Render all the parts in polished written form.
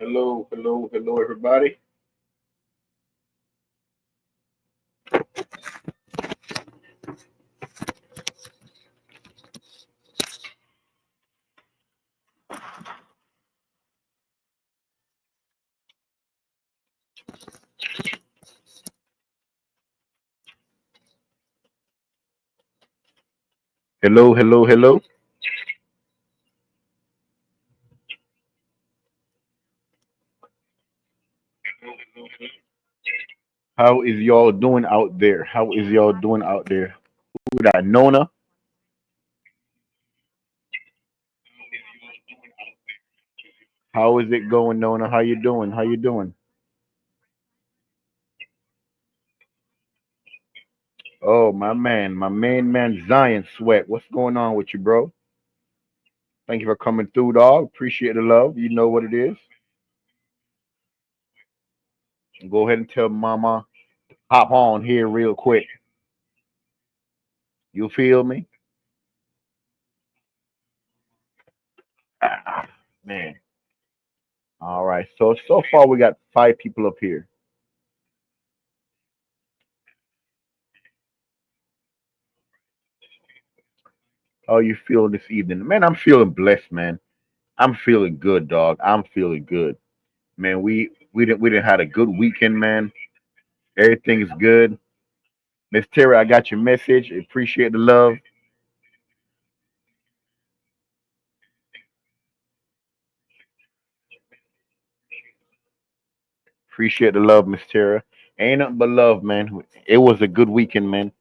Hello, hello, hello, everybody. Hello, hello, hello. How is y'all doing out there? How is y'all doing out there? Who that? Nona. How is it going, Nona? How you doing? How you doing? Oh, my main man, Zion Sweat. What's going on with you, bro? Thank you for coming through, dog. Appreciate the love. You know what it is. Go ahead and tell Mama hop on here real quick. You feel me? Ah, man. All right. So far we got 5 people up here. How you feel this evening? Man, I'm feeling blessed, man. I'm feeling good, dog. I'm feeling good. Man, we didn't had a good weekend, man. Everything's good. Miss Terry, I got your message. Appreciate the love. Appreciate the love, Miss Terry. Ain't nothing but love, man. It was a good weekend, man.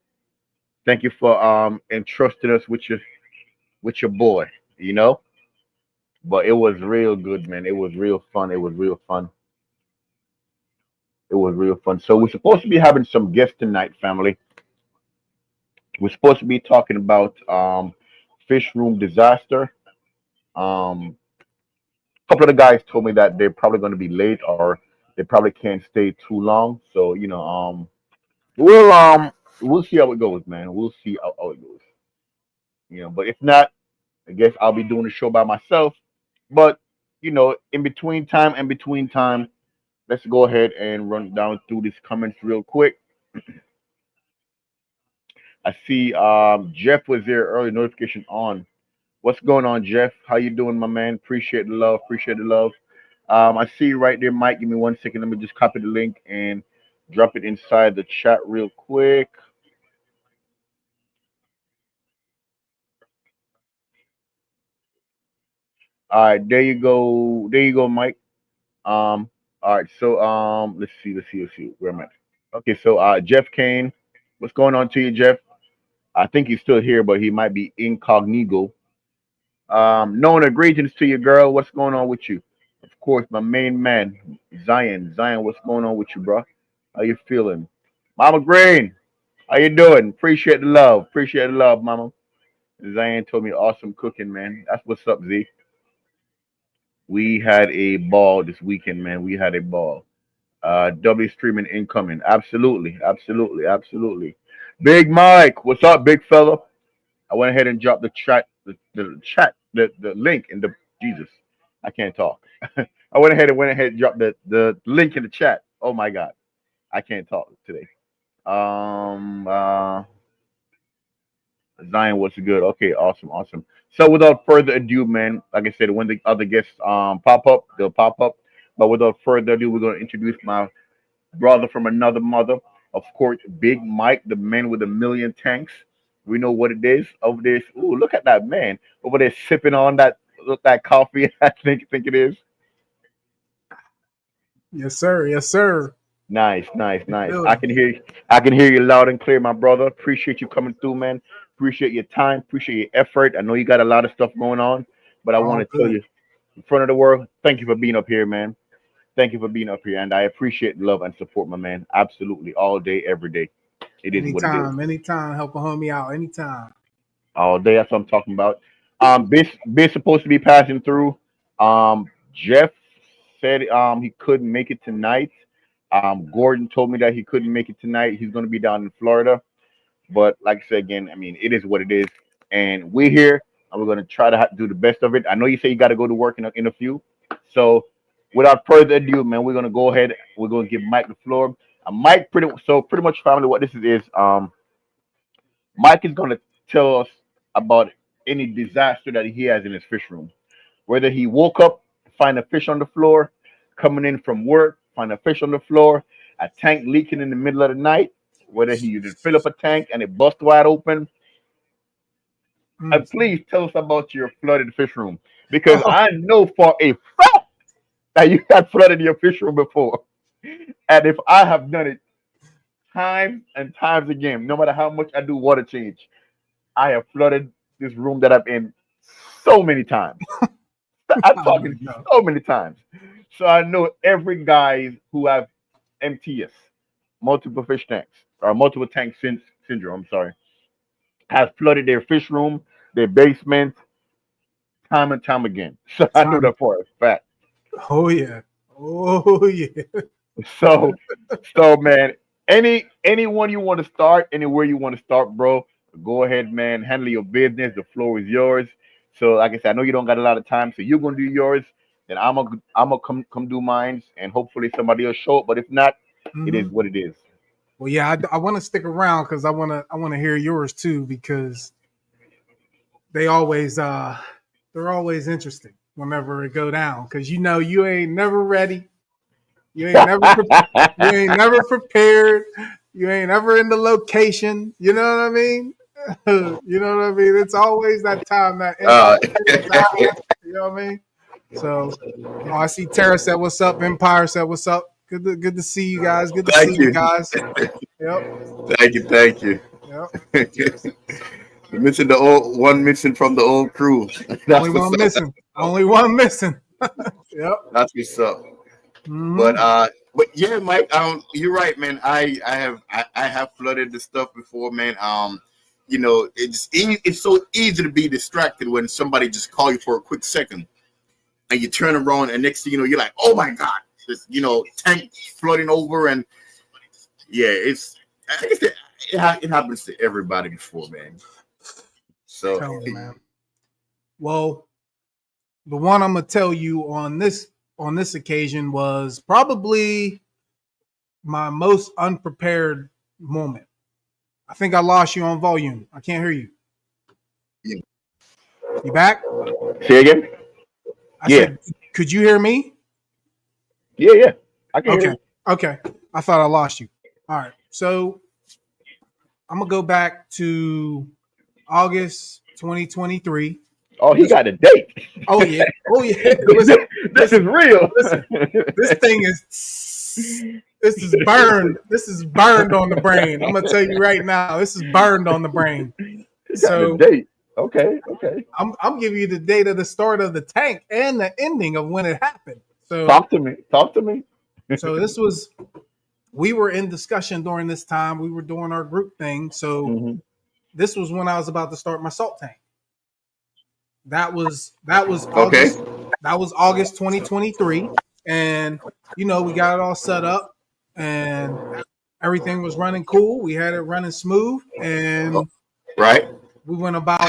Thank you for entrusting us with your boy, you know? But it was real good, man. It was real fun. It was real fun. It was real fun. So we're supposed to be having some guests tonight, family. We're supposed to be talking about fish room disaster. A couple of the guys told me that they're probably going to be late or they probably can't stay too long. So we'll we'll see how it goes, man. We'll see how it goes. But if not, I guess I'll be doing the show by myself. But in between time, let's go ahead and run down through these comments real quick. I see Jeff was there early, notification on. What's going on, Jeff? How you doing, my man? Appreciate the love. Appreciate the love. I see you right there, Mike. Give me 1 second. Let me just copy the link and drop it inside the chat real quick. All right, there you go. There you go, Mike. All right. So let's see. Where am I? Okay. So Jeff Kane, what's going on to you, Jeff? I think he's still here, but he might be incognito. Nona, greetings to you, girl. What's going on with you? Of course, my main man, Zion. Zion, what's going on with you, bro? How you feeling? Mama Green, how you doing? Appreciate the love. Appreciate the love, Mama. Zion told me awesome cooking, man. That's what's up, Z. We had a ball this weekend, man. We had a ball. W streaming incoming. Absolutely, absolutely, absolutely. Big Mike, what's up, big fella? I went ahead and dropped the link in the Jesus. I can't talk. I went ahead and dropped the link in the chat. Oh my God, I can't talk today. Um, uh, Zion was good. Okay, awesome, awesome. So without further ado, man, like I said, when the other guests pop up, they'll pop up. But without further ado, we're gonna introduce my brother from another mother. Of course, Big Mike, the man with a million tanks. We know what it is over there. Ooh, look at that man over there sipping on that coffee. I think it is. Yes, sir. Yes, sir. Nice, nice, In the nice. I building. can hear you. I can hear you loud and clear, my brother. Appreciate you coming through, man. Appreciate your time. Appreciate your effort. I know you got a lot of stuff going on, but I want All to tell good. you in front of the world, thank you for being up here, man. Thank you for being up here, and I appreciate the love and support, my man. Absolutely, all day, every day. It is what it is. Anytime, anytime. Help a homie out. Anytime. All day. That's what I'm talking about. Biz supposed to be passing through. Jeff said he couldn't make it tonight. Gordon told me that he couldn't make it tonight. He's going to be down in Florida. But like I said again, I mean, it is what it is, and we're here, and we're going to try to do the best of it. I know you say you got to go to work in a few, so without further ado, man, we're gonna go ahead. We're gonna give Mike the floor. Mike, pretty much, family. What this is, Mike is gonna tell us about any disaster that he has in his fish room. Whether he woke up, find a fish on the floor, coming in from work, find a fish on the floor, a tank leaking in the middle of the night, whether he did fill up a tank and it bust wide open. And Mm. please tell us about your flooded fish room because Oh, I know for a fact that you had flooded your fish room before. And if I have done it times and times again, no matter how much I do water change, I have flooded this room that I'm in so many times. I'm I talking don't know. so many times. So I know every guy who have MTS, multiple fish tanks, or multiple tank syndrome, I'm sorry, has flooded their fish room, their basement, time and time again. So I know Time. that for a fact. Oh yeah. Oh yeah. So, so man, anyone you want to start, anywhere you want to start, bro, go ahead, man. Handle your business. The floor is yours. So, like I said, I know you don't got a lot of time, so you're gonna do yours. Then I'm gonna come do mine, and hopefully somebody will show up. But if not, it is Hmm. what it is. Well, yeah, I want to stick around because I want to hear yours too because they always they're always interesting whenever it go down because you ain't never ready. You ain't never you ain't never prepared. You ain't ever in the location. You know what I mean? You know what I mean? It's always that time that Uh, inopportune time. You know what I mean? So, oh, I see Tara said, "What's up?" Empire said, "What's up?" Good to see you guys. Good to see thank you you, guys. Yep, thank you. yep. You mentioned the old one missing from the old crew. Only That's what's one up. missing. Only one missing. Yep. That's what's up. But Hmm. uh, but yeah, Mike. You're right, man. I have flooded the stuff before, man. It's so easy to be distracted when somebody just call you for a quick second, and you turn around, and next thing you know, you're like, oh my god, this tank flooding over, and yeah, I guess it happens to everybody before, man. So Tell me, man. Well, the one I'm gonna tell you on this occasion was probably my most unprepared moment. I think I lost you on volume. I can't hear you. yeah, You back? Say again? I Yeah, said, could you hear me? yeah, yeah. I can hear Okay. you. Okay. I thought I lost you. All right. So I'm gonna go back to August 2023. Oh, he This got a date. oh yeah. Oh yeah. this, listen, this is listen, real. listen. This thing is this is burned. This is burned on the brain. I'm gonna tell you right now. This is burned on the brain. He got the So date. Okay, okay. I'm giving you the date of the start of the tank and the ending of when it happened. So Talk to me. Talk to me. so this was we were in discussion during this time. We were doing our group thing. So Hmm. this was when I was about to start my salt tank. That was okay, August. That was August 2023, and we got it all set up, and everything was running cool. We had it running smooth, and right, we went about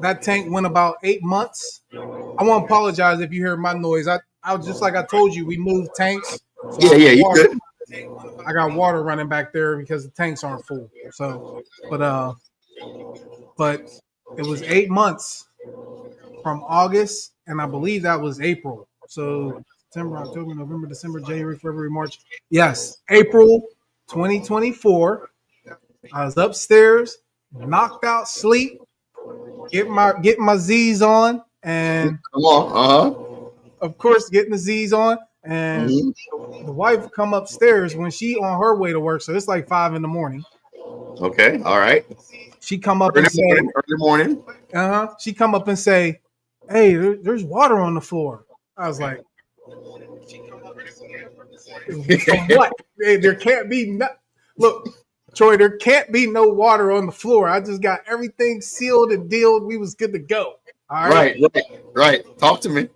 that tank went about 8 months. I want to apologize if you hear my noise. I was just like I told you, we moved tanks, so yeah, yeah, you good? I got water running back there because the tanks aren't full. So, but but it was 8 months from August, and I believe that was April. So September, October, November, December, January, February, March. Yes, April 2024. I was upstairs, knocked out sleep, getting my Z's on, and Come on, of course getting the Z's on. And hmm the wife come upstairs when she on her way to work, so it's like 5 in the morning. okay, all right. She come up and say, Early morning. She come up and say, "Hey, there's water on the floor." I was like, "From what? Hey, there can't be no. Look, Troy, there can't be no water on the floor. I just got everything sealed and dealed. We was good to go. All right." Right, right, right. Talk to me.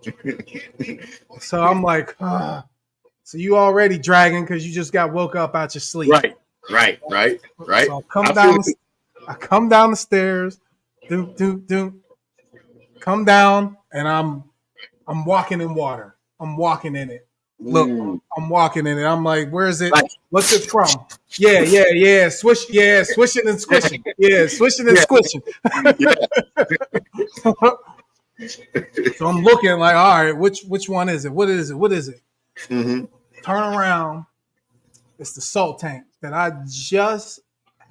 So I'm like, so you already dragging because you just got woke up out your sleep. Right, right, right, right. So I come down. Absolutely. I come down the stairs. Do do do. Come down, and I'm walking in water. I'm walking in it. Look, Ooh. I'm walking in it. I'm like, where is it? Like, What's it from? Yeah. Swishing and squishing. Yeah, swishing and yeah, squishing. yeah. So I'm looking like, all right, which one is it? What is it? What is it? Mm-hmm. Turn around. It's the salt tank that I just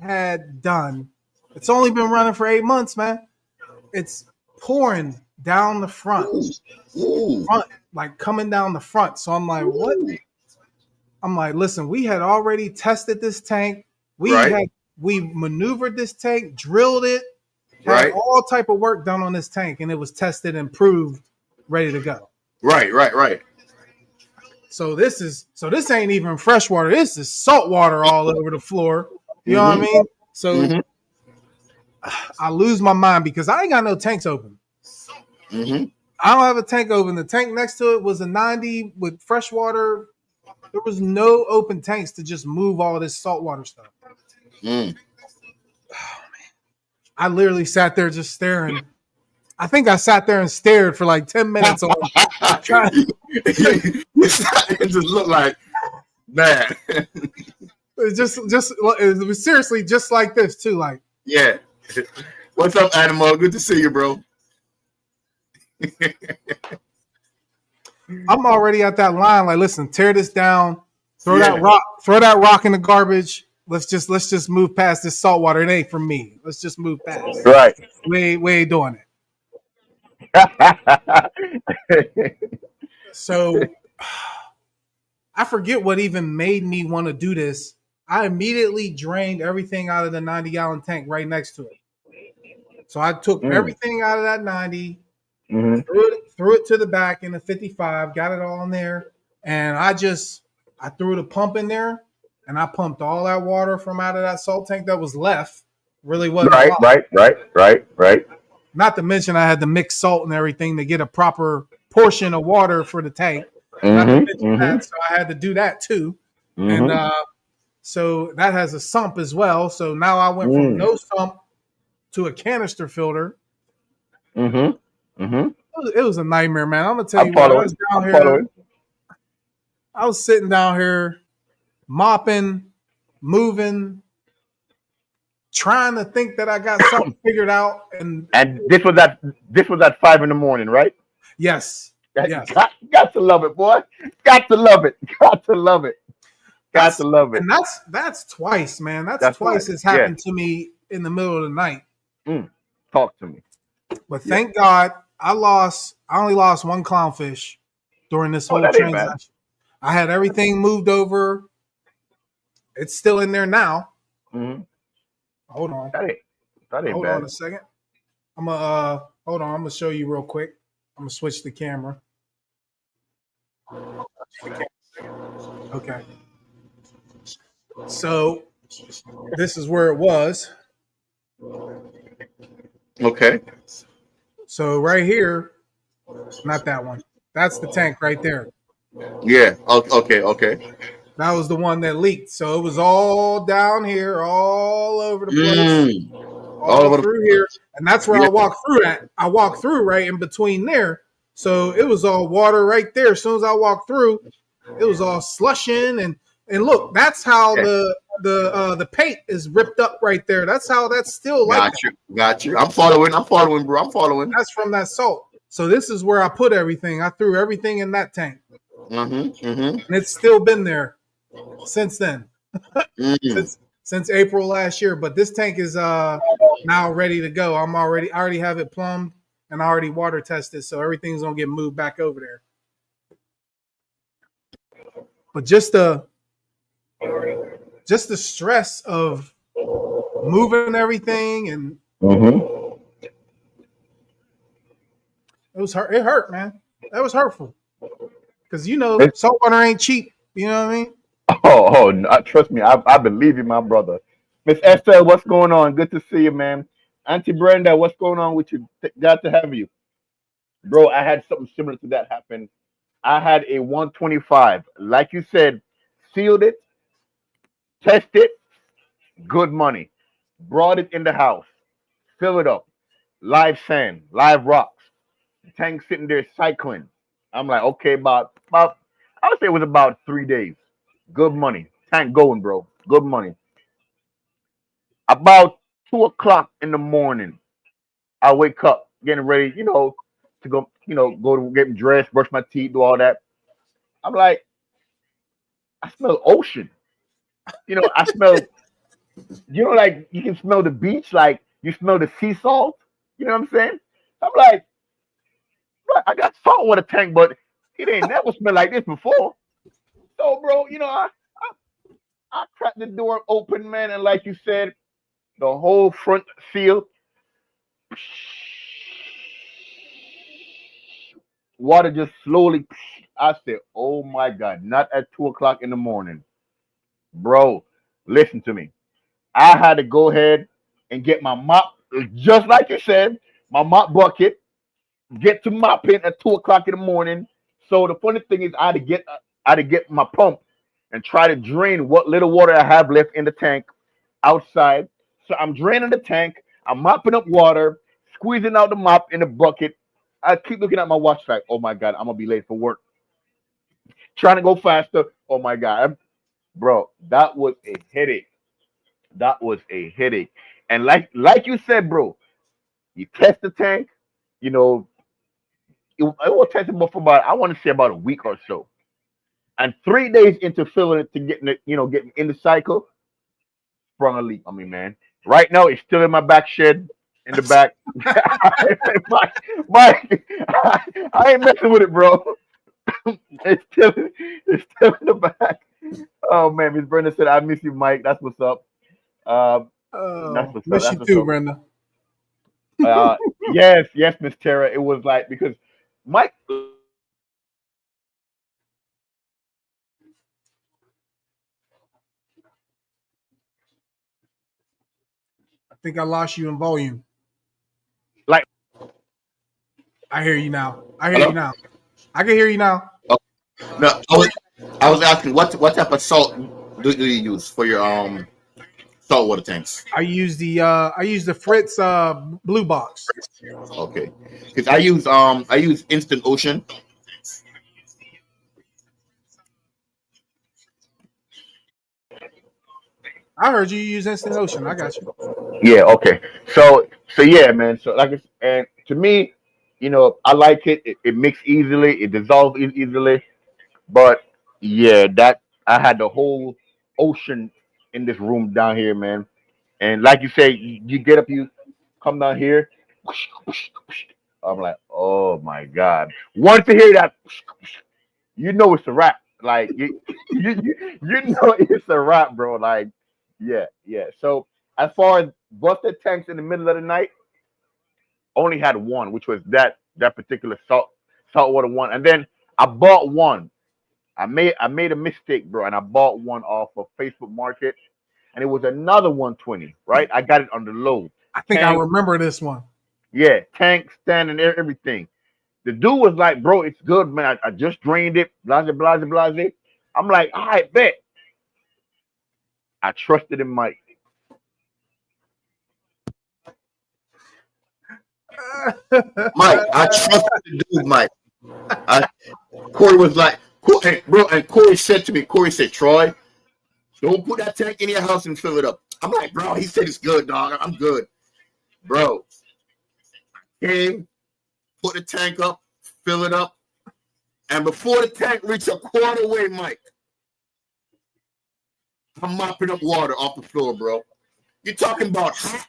had done. It's only been running for 8 months, man. It's pouring down the Ooh. front, like coming down the front. So I'm like, what? Ooh. I'm like, listen, we had already tested this tank. Right. We maneuvered this tank, drilled it, had Right. all type of work done on this tank, and it was tested and proved, ready to go. Right. So this ain't even fresh water. This is salt water all over the floor. You know what I Mm-hmm. mean? So Mm-hmm. I lose my mind because I ain't got no tanks open. Mm-hmm. I don't have a tank open. The tank next to it was a 90 with fresh water. There was no open tanks to just move all this saltwater stuff. Mm. I literally sat there just staring. I think I sat there and stared for like 10 minutes on trying. It just looked like, man. It was seriously just like this too. Like, Yeah. What's up, Animal? Good to see you, bro. I'm already at that line. Like, listen, tear this down, throw Yeah. that rock in the garbage. Let's just move past this salt water. It ain't for me. Let's just move past. Right. We ain't doing it. So I forget what even made me want to do this. I immediately drained everything out of the 90-gallon tank right next to it. So I took everything out of that 90, Mm-hmm. threw it to the back in the 55, got it all in there, and I threw the pump in there, and I pumped all that water from out of that salt tank that was left. Really wasn't a lot. Right. Not to mention I had to mix salt and everything to get a proper portion of water for the tank. Not to mention that, so I had to do that too. Mm-hmm. And so that has a sump as well. So now I went from no sump to a canister filter. Mm-hmm. Mm-hmm. It was a nightmare, man. I'm gonna tell you I'm what. I following. was down I'm here. following. I was sitting down here, mopping, moving, trying to think that I got something figured out. And And this was at 5 in the morning, right? yes, yes. Got to love it, boy. Got to love it. Got to love it. Got to love it. And that's twice, man. That's twice twice. it's happened to me in the middle of the night. Talk to me. But thank God I only lost one clownfish during this whole that ain't bad. transaction. I had everything moved over. It's still in there now. Mm-hmm. Hold on. That ain't Hold bad. on a second. I'm gonna hold on. I'm gonna show you real quick. I'm gonna switch the camera. Okay. So this is where it was. Okay. So right here, not that one. That's the tank right there. Yeah. Okay. That was the one that leaked. So it was all down here, all over the place, all over through here. And that's where I walked through at. I walked through right in between there. So it was all water right there. As soon as I walked through, it was all slushing. And look, that's how the paint is ripped up right there. That's how that's still like Got you. I'm following, bro. I'm following. that's from that salt. So this is where I put everything. I threw everything in that tank. And it's still been there since then. Since April last year. But this tank is now ready to go. I already have it plumbed and I already water tested, so everything's gonna get moved back over there. But just the stress of moving everything and it hurt, man. That was hurtful. Because salt water ain't cheap. You know what I mean? No, trust me, I believe you, my brother. Miss Esther, what's going on? Good to see you, man. Auntie Brenda, what's going on with you? Glad to have you. Bro, I had something similar to that happen. I had a 125. Like you said, sealed it, test it, good money. Brought it in the house, fill it up. Live sand, live rocks. The tank sitting there cycling. I'm like, okay, about I would say it was about 3 days. Good money. Tank going, bro. Good money. About 2 o'clock in the morning, I wake up, getting ready, to go, go to get dressed, brush my teeth, do all that. I'm like, I smell ocean. I smell, like you can smell the beach, like you smell the sea salt. You know what I'm saying? I'm like, I got saltwater tank, but it ain't never smelled like this before. So, bro, I cracked the door open, man, and like you said, the whole front seal, water just slowly. I said, "Oh my God!" Not at 2 o'clock in the morning, bro. Listen to me. I had to go ahead and get my mop, just like you said, my mop bucket. Get to mopping at 2 o'clock in the morning. So the funny thing is, I had to get my pump and try to drain what little water I have left in the tank outside. So I'm draining the tank. I'm mopping up water, squeezing out the mop in the bucket. I keep looking at my watch like, oh my God, I'm gonna be late for work. Trying to go faster. Oh my God, bro, that was a headache. That was a headache. And like you said, bro, you test the tank. You know, it will test it for about I want to say about a week or so. And 3 days into filling it to getting it, getting in the cycle, sprung a leak on me, man. Right now, it's still in my back shed in the back. my, I ain't messing with it, bro. It's still in the back. Oh man, Miss Brenda said, "I miss you, Mike." That's what's up. Um, that's Oh, what's up. miss That's you what's too, up. Brenda. Uh, yes, yes, Miss Tara. It was like because Mike, I think I lost you in volume. like, I hear you now. I hear you Hello? now. I can hear you now. Oh, no, I was asking what type of salt do you use for your saltwater tanks? I use the Fritz blue box. Okay, because I use Instant Ocean. I heard you use Instant Ocean. I got you. yeah, okay. So yeah, man. So and to me, I like it. It mixes easily. It dissolves easily. But yeah, that I had the whole ocean in this room down here, man. And like you say, you get up, you come down here. I'm like, oh my God. Once you hear that, you know it's a wrap. Like you know it's a wrap, bro. Like, yeah, yeah. So as far as busted tanks in the middle of the night, only had one, which was that particular saltwater one. And then I bought one. I made a mistake, bro, and I bought one off of Facebook Market, and it was another 120, right? I got it on the low. I think I Tank, remember this one. yeah, tank stand and everything. The dude was like, bro, it's good, man. I just drained it, blase, blase, blase. I'm like, all right, bet. I trusted in Mike. Mike, I trust the dude, Mike. I, Corey was like, bro, and Corey said to me, Corey said, Troy, don't put that tank in your house and fill it up. I'm like, bro, he said it's good, dog. I'm good. Bro, came, put the tank up, fill it up, and before the tank reached a quarter way, Mike, I'm mopping up water off the floor, bro. You're talking about hot,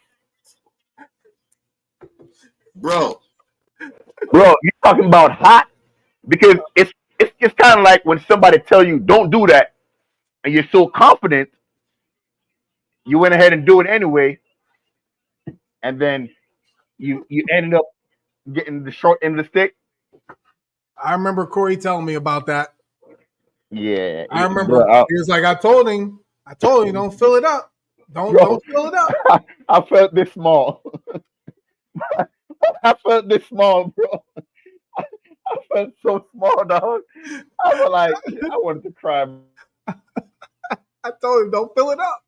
bro. Bro, you talking about hot? Because it's just kind of like when somebody tell you don't do that, and you're so confident, you went ahead and do it anyway, and then you ended up getting the short end of the stick. I remember Corey telling me about that. Yeah, I bro, remember he was like, I told him, don't fill it up. bro, Don't fill it up. I felt this small. I felt this small, bro. I felt so small, dog. I was like, I wanted to cry, I told him, don't fill it up.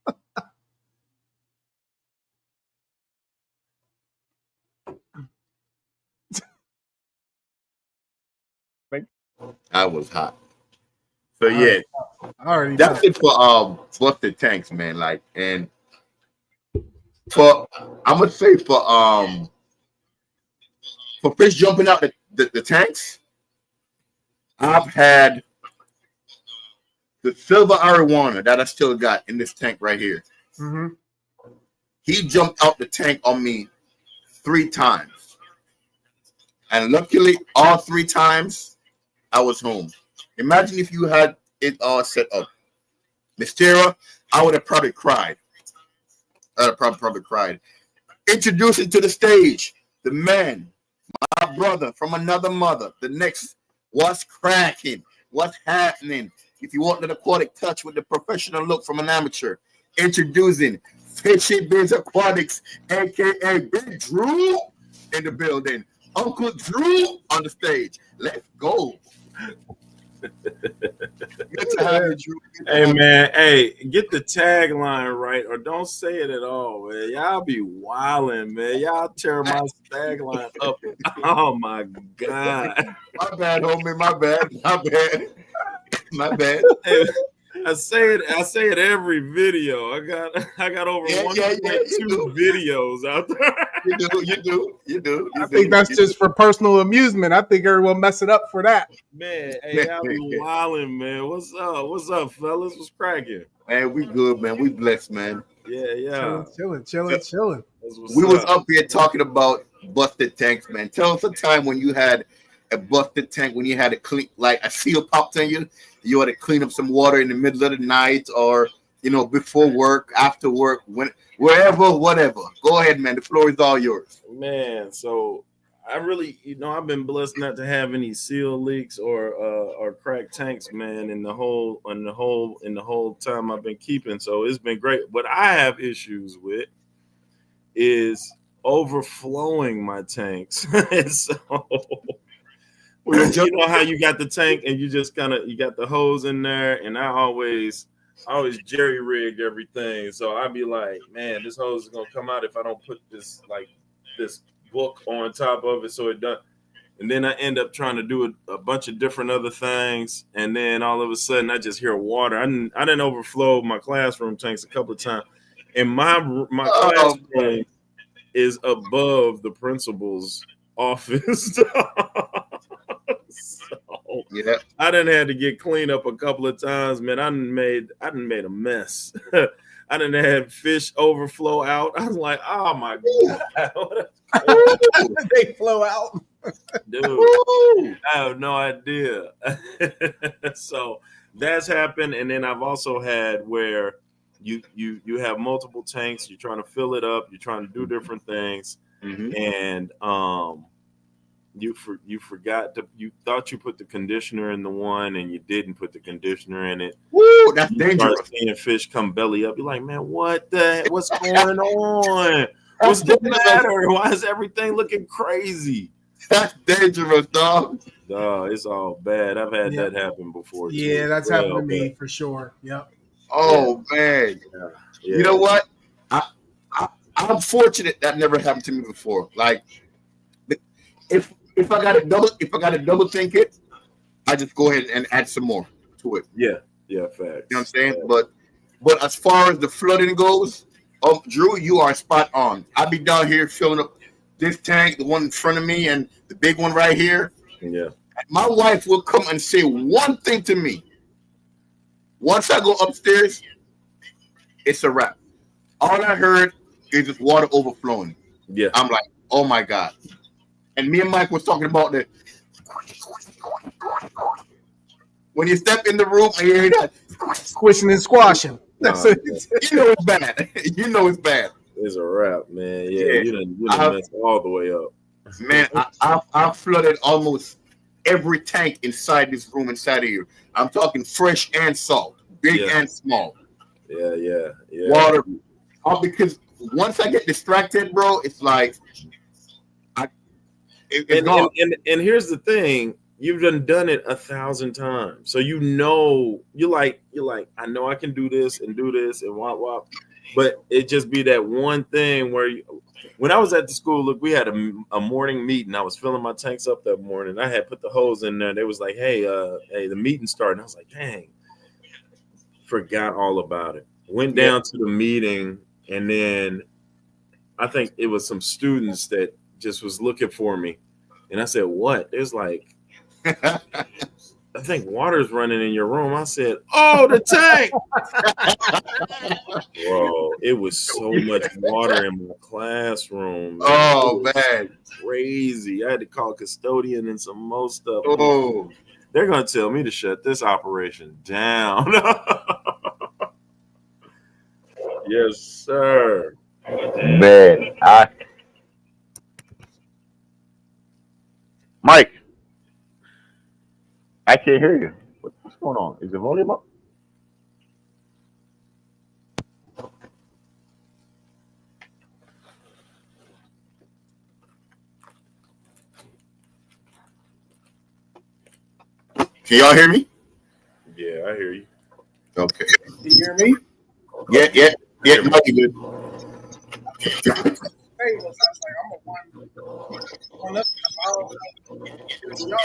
man. I was hot. So I already, yeah, I already know. that's it for busted tanks, man. Like, and for I'm gonna say for fish jumping out the tanks, I've had the silver arowana that I still got in this tank right here. Mm-hmm. He jumped out the tank on me 3 times, and luckily, all 3 times I was home. Imagine if you had it all set up, Miss Tara. I would have probably cried. I'd have probably cried. Introducing to the stage the man, my brother from another mother. The next, what's cracking? What's happening? If you want an aquatic touch with the professional look from an amateur, introducing Fishy Biz Aquatics, aka Big Drew, in the building. Uncle Drew on the stage. Let's go. Good to have you, Drew. Hey man, hey, get the tagline right or don't say it at all, man. Y'all be wilding, man. Y'all tear my tagline up. Oh my god. My bad, homie. My bad. My bad. My bad. Hey, I say it every video. I got over 1.2 videos out there. You do. I think that's just for personal amusement. I think everyone mess it up for that. Man, hey, y'all be wilding, man. What's up, fellas? What's cracking? Man, we good, man. We blessed, man. Yeah. Chilling. We was up here talking about busted tanks, man. Tell us a time when you had a busted tank, when you had to clean, like a seal popped on you. You had to clean up some water in the middle of the night, or before work, after work, wherever, whatever. Go ahead, man. The floor is all yours. Man, so I really, I've been blessed not to have any seal leaks or cracked tanks, man, in the whole time I've been keeping. So it's been great. What I have issues with is overflowing my tanks. And so you know how you got the tank and you just you got the hose in there, and I always jerry rig everything. So I'd be like, man, this hose is gonna come out if I don't put this book on top of it so it does. And then I end up trying to do a bunch of different other things, and then all of a sudden I just hear water. I didn't overflow my classroom tanks a couple of times, and my classroom is above the principal's office. So, yeah, I done had to get cleaned up a couple of times, man. I done made a mess. I done had fish overflow out. I was like, oh my god, they flow out, dude. I have no idea. So that's happened, and then I've also had where you have multiple tanks. You're trying to fill it up. You're trying to do different things, and you thought you put the conditioner in the one and you didn't put the conditioner in it. Woo, that's dangerous. Start seeing fish come belly up. You're like, man, what's going on? What's the matter? Why is everything looking crazy? That's dangerous, dog. It's all bad. I've had that happen before. Yeah, that's happened to me for sure. Yep. Oh man. Yeah. You know what? I'm fortunate that never happened to me before. Like, if I got a double tank it, I just go ahead and add some more to it. Yeah, facts. You know what I'm saying? But as far as the flooding goes, Drew, you are spot on. I'll be down here filling up this tank, the one in front of me, and the big one right here. Yeah. My wife will come and say one thing to me. Once I go upstairs, it's a wrap. All I heard is just water overflowing. Yeah. I'm like, oh my God. And me and Mike was talking about the when you step in the room and you hear that squishing and squashing. That's it. You know it's bad. You know it's bad. It's a wrap, man. Yeah. You done messed all the way up. Man, I flooded almost every tank inside this room inside of here. I'm talking fresh and salt, big and small. Yeah. Water. Because once I get distracted, bro, it's like and here's the thing, you've done it 1,000 times, so you're like, I know I can do this and wop. But it just be that one thing where when I was at the school, look, we had a morning meeting. I was filling my tanks up that morning. I had put the hose in there. They was like, hey, the meeting started. I was like, dang, forgot all about it. Went Yeah. down to the meeting, and then I think it was some students that just was looking for me. And I said, what? It was like, I think water's running in your room. I said, oh, the tank. Bro, it was so much water in my classroom, man. Oh man. Crazy. I had to call custodian and some more stuff. Oh. They're gonna tell me to shut this operation down. Yes, sir. Man, Mike, I can't hear you. What's going on? Is the volume up? Can y'all hear me? Yeah, I hear you. Okay. Can you hear me? Yeah. Might be good. Hey, was I was like, I'm one up.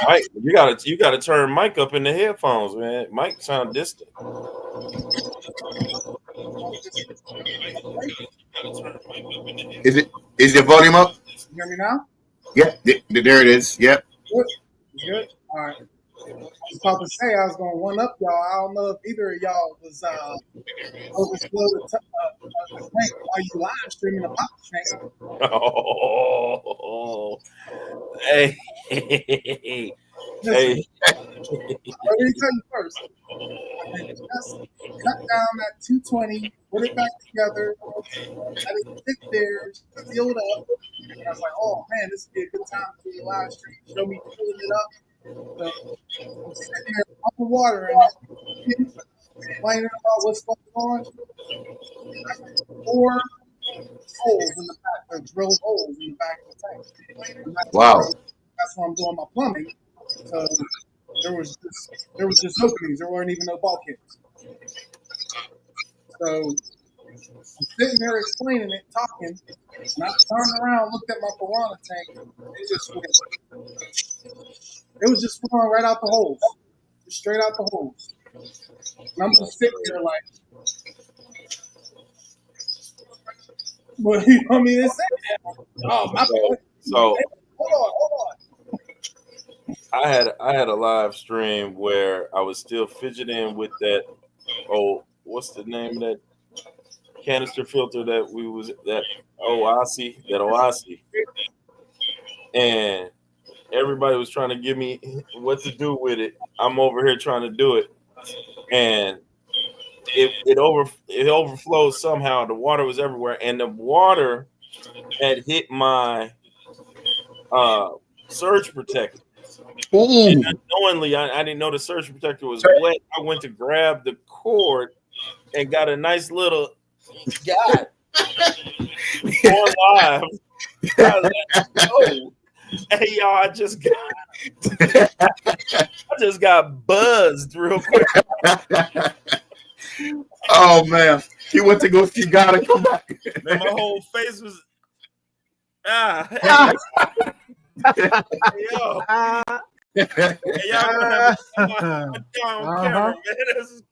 Mike, you gotta turn Mike up in the headphones, man. Mike sound distant. Is the volume up? You hear me now? Yeah. There it is. Yep. Good. Good. All right. I was about to say I was going to one up y'all. I don't know if either of y'all was overflow the tank while you live streaming the pop tank. Oh, hey, Listen, hey. let me tell you first. I just cut down that 220, put it back together, let it sit there, sealed up. And I was like, oh man, this would be a good time to do a live stream. Show me filling it up. So I'm sitting there pumping water in it, complaining about what's going on. Four holes in the back, or drilled holes in the back of the tank. And Wow. that's where I'm doing my plumbing. So there was just openings. There weren't even no bulkheads. So I'm sitting there explaining it, talking, and I turned around, looked at my piranha tank. It was just flowing right out the holes, just straight out the holes. And I'm just sitting there like, what do you want me to say? Oh, my bad. So Hold on. I had a live stream where I was still fidgeting with that. Oh, what's the name of that canister filter that we was that OIC, and everybody was trying to give me what to do with it. I'm over here trying to do it, and it overflowed somehow. The water was everywhere, and the water had hit my surge protector. Ooh. And unknowingly, I didn't know the surge protector was wet. I went to grab the cord and got a nice little God on live. I was like, oh, hey y'all, I just got buzzed real quick. Oh man. He went to go see God and come back. Man, my whole face was hey, yo. Hey, y'all gonna have my on camera, man. This is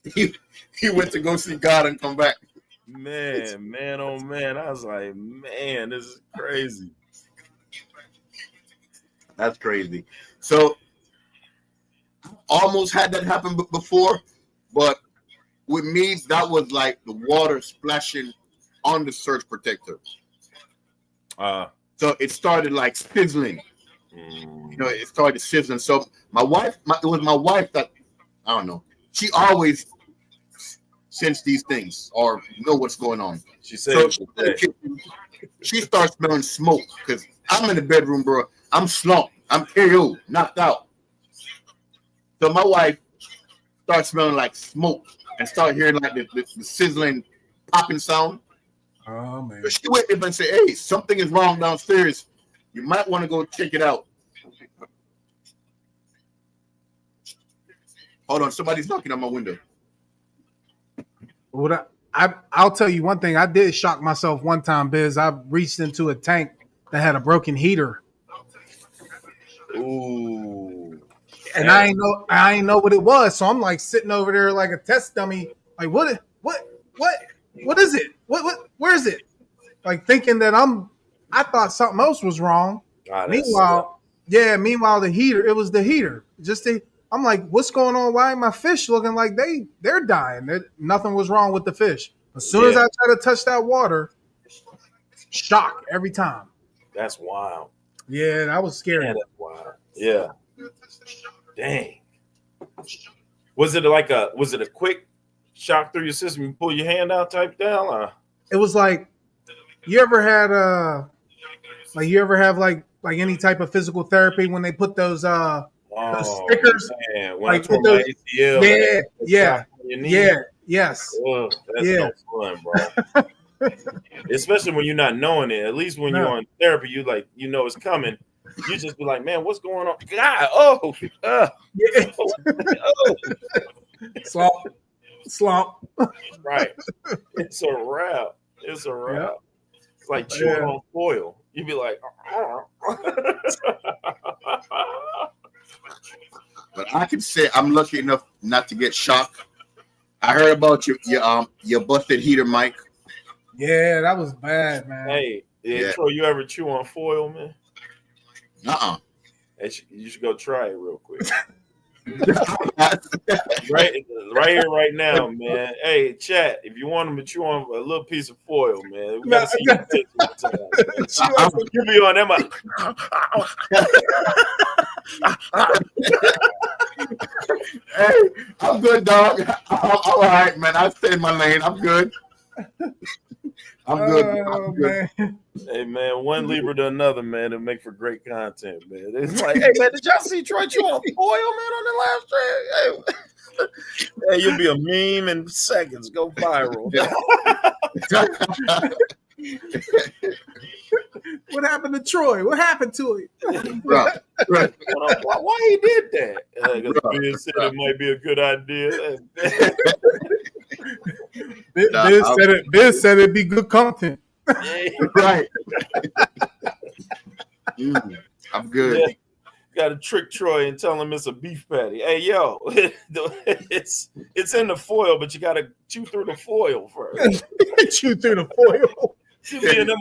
crazy. He went to go see God and come back. Man, oh man. I was like, man, this is crazy. That's crazy. So almost had that happen before, but with me, that was like the water splashing on the surge protector. So it started like sizzling. You know, it started sizzling. So it was my wife that, I don't know, she always sensed these things or know what's going on. She said, she starts smelling smoke because I'm in the bedroom, bro. I'm slumped. I'm KO, knocked out. So my wife starts smelling like smoke and start hearing like the sizzling, popping sound. Oh man! So she went up and said, "Hey, something is wrong downstairs. You might want to go check it out." Hold on, somebody's knocking on my window. I'll tell you one thing. I did shock myself one time, Biz. I reached into a tank that had a broken heater, Ooh. and I ain't know what it was. So I'm like sitting over there like a test dummy. Like what is it? Where is it? Like thinking that I thought something else was wrong. Meanwhile, meanwhile it was the heater. I'm like, what's going on? Why are my fish looking like they're dying? Nothing was wrong with the fish. As soon as I try to touch that water, shock every time. That's wild. Yeah, that was scary. Yeah, that's wild. Yeah. Dang. Was it a quick shock through your system? You pull your hand out type down? Or? It was like, you ever had like any type of physical therapy when they put those stickers? Man. When like I tore my ACL, yes. Oh, that's no fun, bro. Especially when you're not knowing it. At least when you're on therapy, you know it's coming. You just be like, man, what's going on? God, Slump. Right. It's a wrap. It's like chewing on foil. You'd be like, But I can say I'm lucky enough not to get shocked. I heard about your busted heater, Mike. Yeah, that was bad, man. Hey, Troy, you ever chew on foil, man? Hey, you should go try it real quick. right here, right now, man. Hey, chat, if you want them to chew on a little piece of foil, man, we gotta see your tits. You be on them. Hey, I'm good, dog. I'm all right, man. I stay in my lane. I'm good. I'm good. Man. Hey, man, one Libra to another, man, to make for great content, man. It's like, hey, man, did y'all see Troy chew on foil, man, on the live stream? Hey, you'll be a meme in seconds. Go viral. What happened to Troy? What happened to him? Right. Why he did that? Because Ben said it might be a good idea. Biz said it'd be good content. Right. I'm good. Yeah. Got to trick Troy and tell him it's a beef patty. Hey, yo, it's in the foil, but you got to chew through the foil first. Chew through the foil. You be in them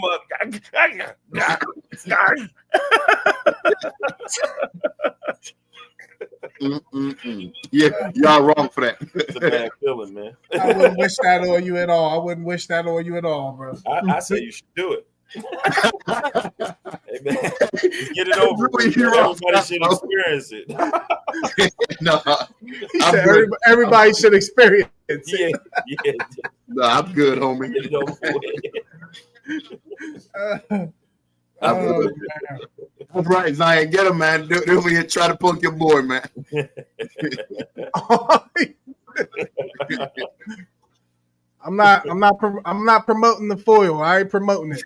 Yeah, y'all wrong for that. It's a bad feeling, man. I wouldn't wish that on you at all. Bro. I say you should do it. Hey, man, just get it over. Everybody should experience it. No, everybody should experience it. Yeah. No, I'm good, homie. Get it over I'm good. That's right, Zion. Get him, man. Do over here. Try to poke your boy, man. I'm not promoting the foil. I ain't promoting it.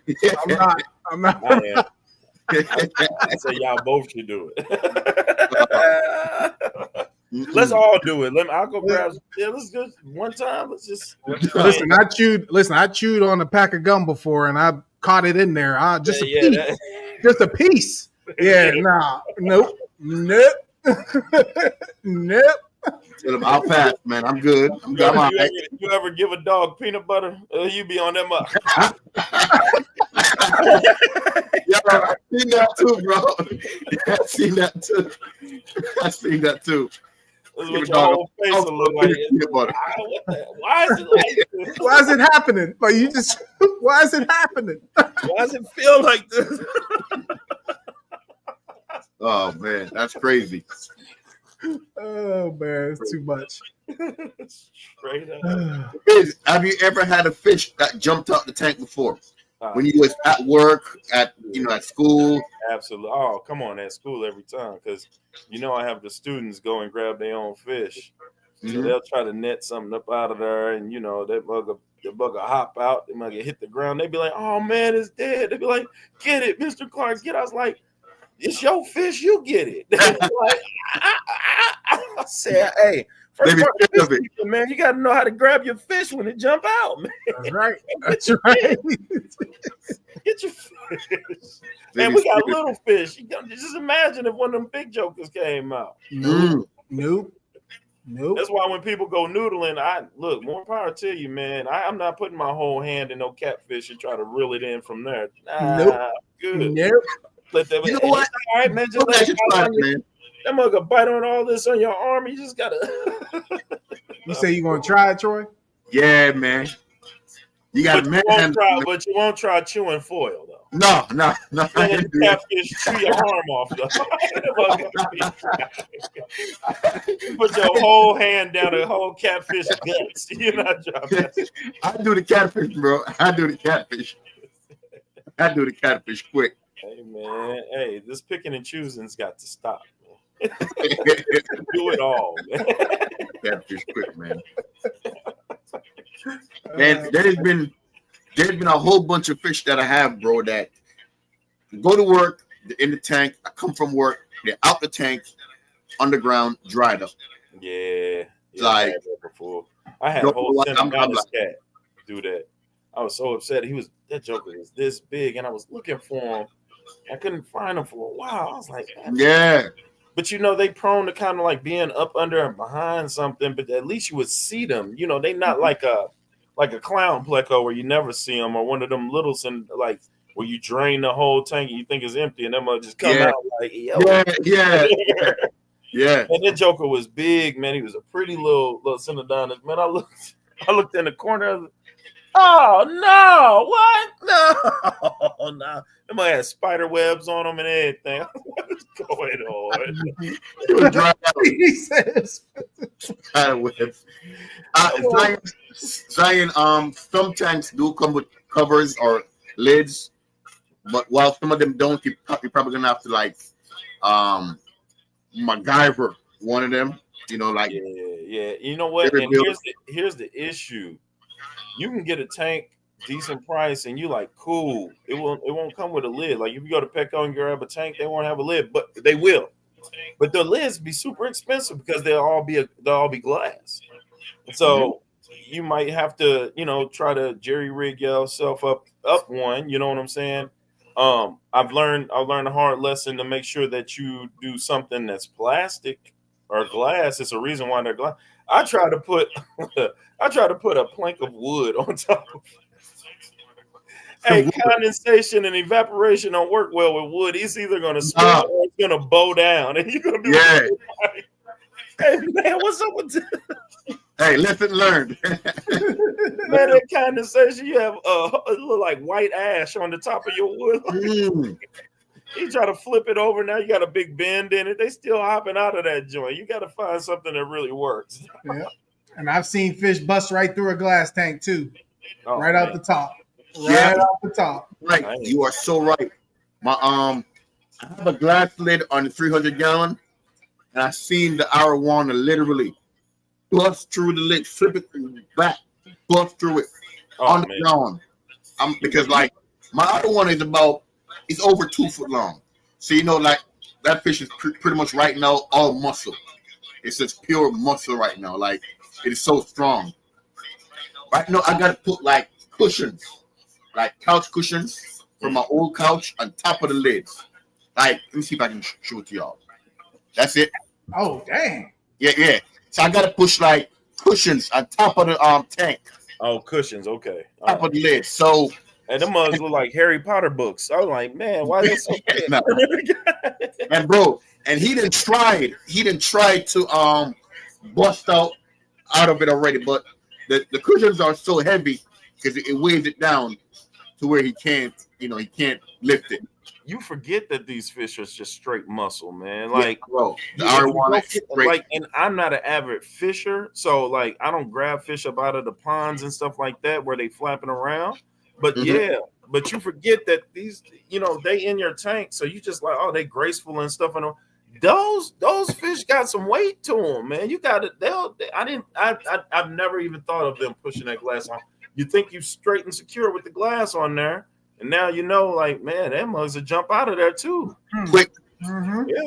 I'm not. I say y'all both should do it. Let's all do it. I'll go grab. Yeah, let's go one time. Let's just listen. I chewed on a pack of gum before, and I caught it in there. Just a piece. Yeah, nah, nope. I'll pass, man. I'm good. You ever give a dog peanut butter? You be on them up. Yeah, I've seen that too, bro. I've seen that too. This is what your whole face will look like. Why is it like this? Why is it happening? Like why is it happening? Why does it feel like this? Oh man, that's crazy. Oh man, it's too much. Straight up. Have you ever had a fish that jumped out the tank before? When you was at work, at school? Absolutely. Oh, come on, at school every time, because I have the students go and grab their own fish. So they'll try to net something up out of there, and that bugger hop out. They might get hit the ground. They'd be like, "Oh man, it's dead." They'd be like, "Get it, Mr. Clark, get it." I was like, "It's your fish, you get it." Like, I said, "Hey, They First be part of scared fish of it. keeping, man. You got to know how to grab your fish when it jump out, man. That's right. That's right. Get your fish. They And be we got scared. little fish. You can just imagine if one of them big jokers came out. Nope. Nope. Nope. That's why when people go noodling, I look, more power to you, man. I'm not putting my whole hand in no catfish and try to reel it in from there. Nah, Nope. good. Nope. Let that, You know what? all right, man. Just Look let at it your bite try, on you. man. That mother bite on all this on your arm. You just gotta. You say you gonna try it, Troy? Yeah, man. You got to manhandle. But you won't try chewing foil though. No. Don't I let didn't the do that. catfish chew your arm off though. Put your whole hand down the whole catfish guts. You're not dropping. I do the catfish, bro. I do the catfish quick. Hey man, hey, this picking and choosing's got to stop. Man. Do it all, man. Catfish quick, man. And there's been a whole bunch of fish that I have, bro, that go to work, they're in the tank. I come from work, they're out the tank, underground, dried up. Yeah, Like, I had that before. I had a whole cat do that. I was so upset. That joker was this big, and I was looking for him. I couldn't find him for a while. I was like, yeah. But they prone to kind of like being up under and behind something. But at least you would see them. They not like a clown pleco where you never see them, or one of them littles and like where you drain the whole tank and you think it's empty, and them will just come out like Yeah. And that joker was big, man. He was a pretty little Synodontis. Man, I looked in the corner. Oh no! What? No! Them had spider webs on them and everything. What is going on? It was dried out. He says. Spider webs. Zion, some tanks do come with covers or lids, but while some of them don't, you're probably gonna have to like MacGyver one of them. Like yeah. You know what? And here's the issue. You can get a tank decent price, and you like cool. It won't come with a lid. Like if you go to Petco and grab a tank, they won't have a lid, but they will. But the lids be super expensive because they'll all be glass. So you might have to, try to jerry rig yourself up one. You know what I'm saying? I've learned a hard lesson to make sure that you do something that's plastic or glass. It's a reason why they're glass. I try to put a plank of wood on top of it. Hey, condensation and evaporation don't work well with wood. It's either going to spill or it's going to bow down, and you're going to be like, hey man, what's up with this? Hey, lesson learned. Man, that condensation, you have it look like white ash on the top of your wood. You try to flip it over, now you got a big bend in it. They still hopping out of that joint. You got to find something that really works. Yeah. And I've seen fish bust right through a glass tank too. Out the top. Right off the top. Right. You are so right. I have a glass lid on the 300-gallon, and I seen the arowana literally bust through the lid, flip it back, bust through it on the ground. Because like my other one is it's over 2 foot long. So like that fish is pretty much right now all muscle. It's just pure muscle right now. Like it is so strong. Right now I gotta put like cushions, like couch cushions from my old couch on top of the lids. Like, let me see if I can show it to y'all. That's it. Oh dang. Yeah. So I gotta push like cushions on top of the tank. Oh, cushions, okay. Top of the lid. So and them mugs look like Harry Potter books. I was like, man, why is it so big? And bro, and he didn't try to bust out of it already, but the cushions are so heavy because it weighs it down to where he can't lift it. You forget that these fish are just straight muscle, man. Like, bro, and I'm not an avid fisher, so like I don't grab fish up out of the ponds and stuff like that where they flapping around. But but you forget that these, they in your tank, so you just like, oh, they graceful and stuff. And those fish got some weight to them, man. You got it. I've never even thought of them pushing that glass on. You think you straight and secure with the glass on there, and now like, man, that mugs will jump out of there too. Quick. Mm-hmm. Yeah.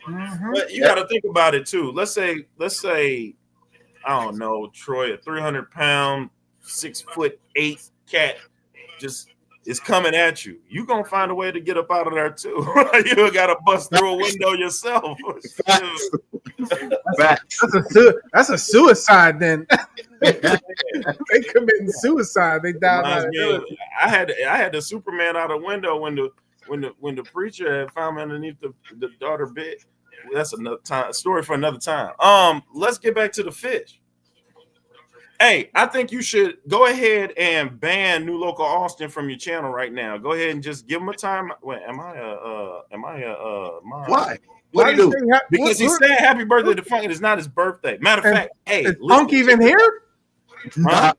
Mm-hmm. But you got to think about it too. Let's say I don't know, Troy, a 300-pound, 6'8" cat just is coming at you. You gonna find a way to get up out of there too. You gotta bust through a window yourself. Facts. That's a suicide then. They committing suicide. They died by Reminds me of, I had the Superman out a window when the preacher had found me underneath the daughter bed. That's another time story for another time. Let's get back to the fish. Hey, I think you should go ahead and ban New Local Austin from your channel right now. Go ahead and just give him a time. Wait, am I mom? Why? What do you do? Because he said happy birthday to Funk. It's not his birthday. Matter of fact, hey, is Funk even here? Huh?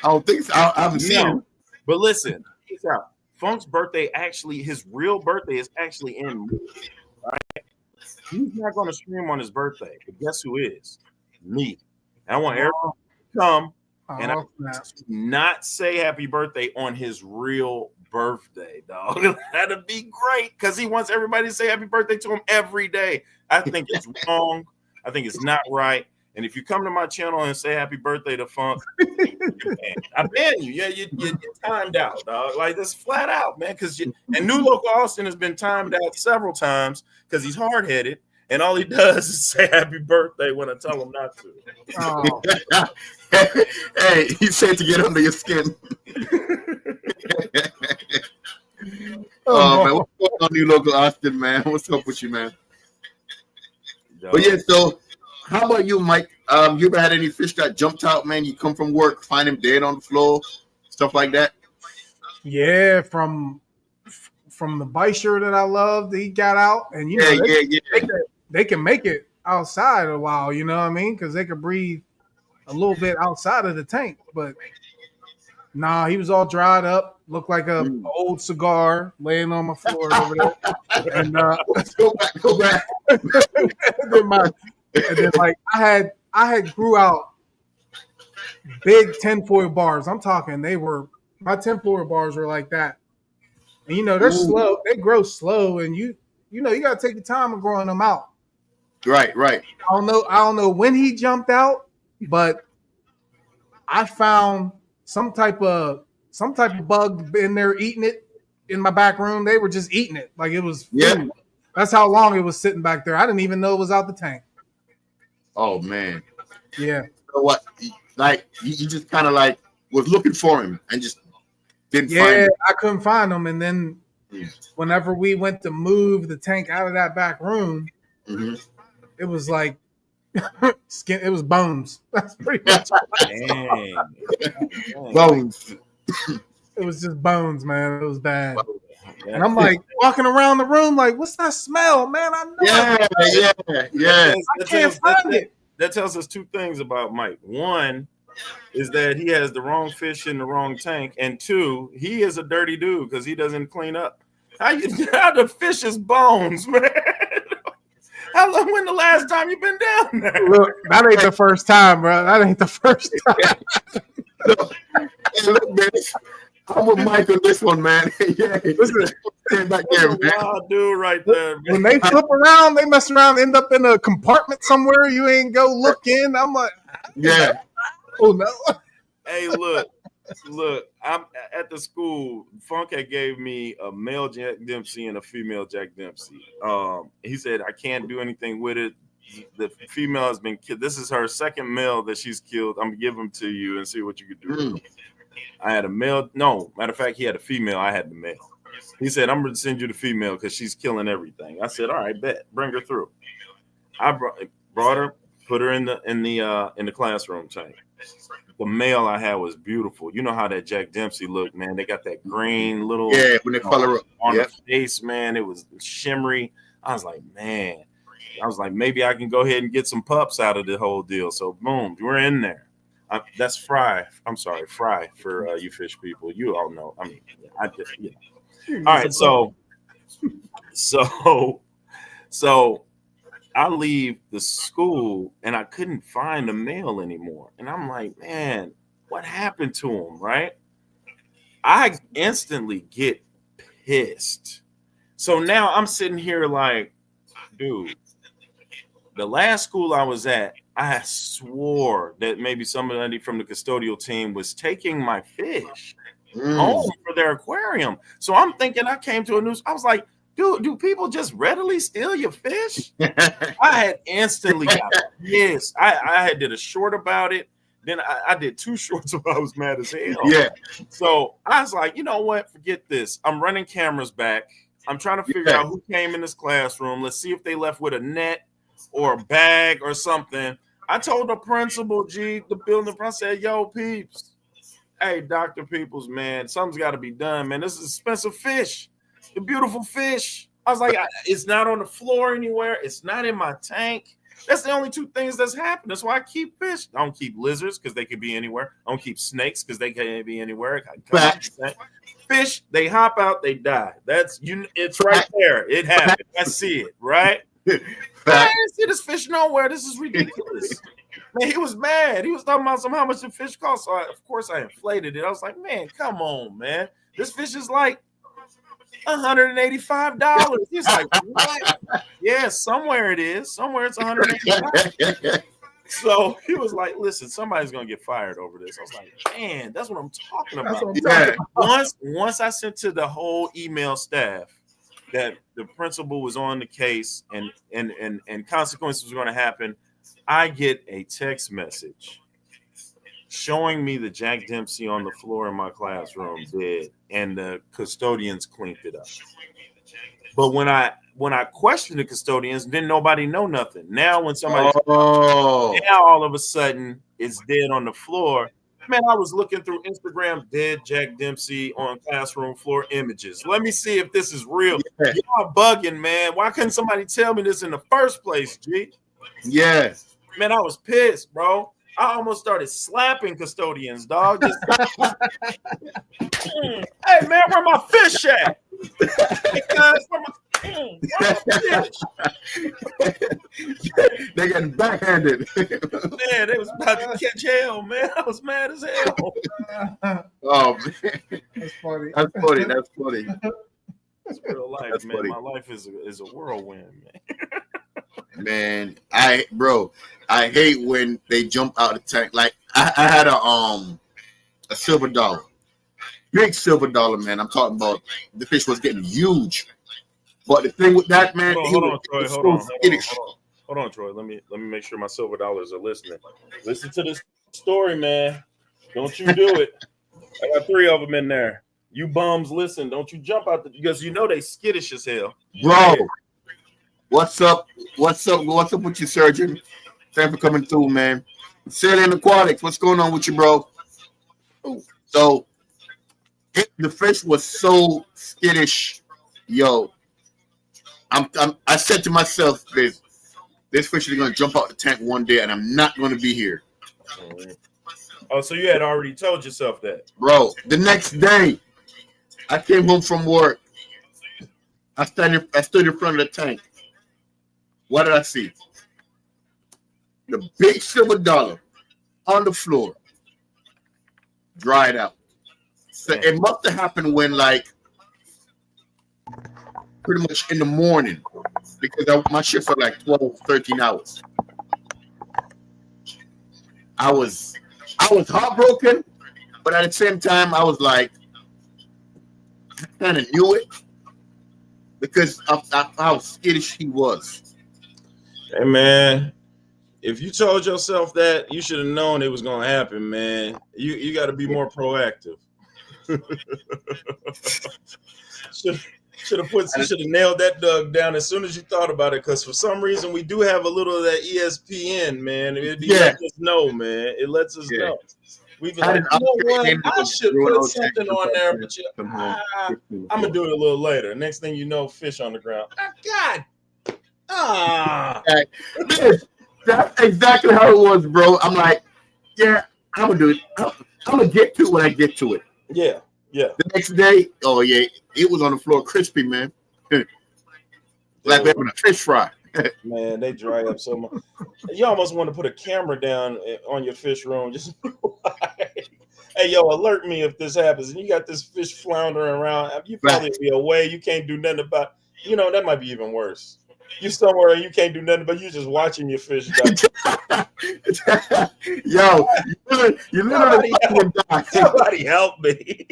I don't think so. I haven't seen him. But listen, check this out. Funk's birthday actually, his real birthday is actually in May, right? He's not going to stream on his birthday, but guess who is? Me. I want everyone to come and I not say happy birthday on his real birthday, dog. That'd be great because he wants everybody to say happy birthday to him every day. I think it's wrong. I think it's not right. And if you come to my channel and say happy birthday to Funk, I ban you. Yeah, you're timed out, dog. Like that's flat out, man. And New Local Austin has been timed out several times because he's hard headed, and all he does is say happy birthday when I tell him not to. Oh. Hey, he said to get under your skin. Oh man, what's going on, New Local Austin, man? What's up with you, man? But yeah, so. How about you, Mike? You ever had any fish that jumped out, man? You come from work, find him dead on the floor, stuff like that? Yeah, from the Beischer that I loved, he got out, and you know, they can make it outside a while, you know what I mean? Because they could breathe a little bit outside of the tank, but nah, he was all dried up, looked like a old cigar laying on my floor over there. And go back. And then like I had grew out big tinfoil bars. I'm talking my tinfoil bars were like that. And you know, they're slow, they grow slow, and you know you gotta take the time of growing them out. Right. I don't know when he jumped out, but I found some type of bug in there eating it in my back room. They were just eating it like it was food. Yeah. That's how long it was sitting back there. I didn't even know it was out the tank. Oh man. Yeah. So what? Like you just kind of like was looking for him and just didn't find him. I couldn't find him, and then whenever we went to move the tank out of that back room, it was like skin. It was bones. That's pretty much. Bones. It was just bones, man. It was bad. And I'm like walking around the room, like, what's that smell, man? I know. Yeah. I can't find it. That tells us two things about Mike. One is that he has the wrong fish in the wrong tank, and two, he is a dirty dude because he doesn't clean up. How the fish is bones, man? How long? When the last time you been down there? Look, that ain't the first time, bro. That ain't the first time. Look, man. I'm with Mike on this one, man. Yeah, listen, back there, man. Wild dude, right there, man. When they flip around, they mess around, end up in a compartment somewhere. You ain't go look in. I'm like, yeah. Oh no. Hey, look. I'm at the school. Funk had gave me a male Jack Dempsey and a female Jack Dempsey. He said I can't do anything with it. The female has been killed. This is her second male that she's killed. I'm gonna give them to you and see what you could do. I had a male. No, matter of fact, he had a female. I had the male. He said, I'm going to send you the female because she's killing everything. I said, all right, bet. Bring her through. I brought her, put her in the classroom tank. The male I had was beautiful. You know how that Jack Dempsey looked, man. They got that green little when they color up on the face, man. It was shimmery. I was like, man. Maybe I can go ahead and get some pups out of the whole deal. So boom, we're in there. That's Fry. I'm sorry, Fry for you fish people. You all know. I mean, I just, you know. All right, so I leave the school and I couldn't find the male anymore, and I'm like, man, what happened to him? Right? I instantly get pissed. So now I'm sitting here like, dude, the last school I was at, I swore that maybe somebody from the custodial team was taking my fish home for their aquarium. So I'm thinking I came to a news. I was like, dude, do people just readily steal your fish? I had instantly got pissed. I had did a short about it. Then I did 2 shorts where I was mad as hell. Yeah. So I was like, you know what? Forget this. I'm running cameras back. I'm trying to figure out who came in this classroom. Let's see if they left with a net or a bag or something. I told the principal, the building, I said, yo, peeps. Hey, Dr. Peoples, man, something's got to be done, man. This is expensive fish. The beautiful fish. I was like, it's not on the floor anywhere. It's not in my tank. That's the only 2 things that's happened. That's why I keep fish. I don't keep lizards because they could be anywhere. I don't keep snakes because they can't be anywhere. Fish, they hop out, they die. That's it's right there. It happened. I see it, right? I didn't see this fish nowhere. This is ridiculous. Man, he was mad. He was talking about how much the fish cost. So of course I inflated it. I was like, man, come on, man. This fish is like $185. He's like, what? Yeah, somewhere it is. Somewhere it's $185. So he was like, listen, somebody's gonna get fired over this. I was like, man, that's what I'm talking about. Once I sent to the whole email staff that the principal was on the case and consequences were going to happen, I get a text message showing me the Jack Dempsey on the floor in my classroom dead, and the custodians cleaned it up. But when I questioned the custodians, then nobody know nothing. Now when somebody now all of a sudden it's dead on the floor. Man, I was looking through Instagram, dead Jack Dempsey on classroom floor images. Let me see if this is real. Yeah. Y'all bugging, man. Why couldn't somebody tell me this in the first place, G? Yeah. Man, I was pissed, bro. I almost started slapping custodians, dog. Just, hey, man, where my fish at? Hey, guys, where my fish? They getting backhanded. Man, they was about to catch hell, man. I was mad as hell. Oh, man. That's funny. That's funny. That's funny. It's real life, that's man. Funny. My life is a whirlwind, man. Man, I hate when they jump out of the tank. Like I had a silver dollar, big silver dollar, man. I'm talking about the fish was getting huge. But the thing with that, man, hold on, Troy. Let me make sure my silver dollars are listening. Listen to this story, man. Don't you do it. I got 3 of them in there. You bums, listen. Don't you jump out because you know they skittish as hell, bro. Yeah. What's up? What's up with you, surgeon? Thanks for coming through, man. Sailing Aquatics, what's going on with you, bro? So the fish was so skittish, yo. I said to myself, this fish is gonna jump out the tank one day, and I'm not gonna be here. Oh, so you had already told yourself that, bro? The next day, I came home from work. I stood in front of the tank. What did I see? The big silver dollar on the floor, dried out. So it must have happened when, like, pretty much in the morning, because my shift was like 12, 13 hours. I was heartbroken, but at the same time, I was like, I kind of knew it because of how skittish he was. Hey, man, if you told yourself that, you should have known it was going to happen, man. You got to be more proactive. Should have nailed that dog down as soon as you thought about it, because for some reason we do have a little of that ESPN, man. Lets us know, man. It lets us know. We've been like, you know what? I should put something on there, but I'm gonna do it a little later. Next thing you know, fish on the ground. God. That's exactly how it was, bro. I'm like, yeah, I'm gonna do it. I'm gonna get to it when I get to it. Yeah. The next day, oh yeah, it was on the floor, crispy, man. Like having a fish fry. Man, they dry up so much. You almost want to put a camera down on your fish room. Just hey, yo, alert me if this happens. And you got this fish floundering around. You probably be away. You can't do nothing about. That might be even worse. You somewhere and you can't do nothing, but you just watching your fish die. Yo, you literally watching them die. Somebody help me.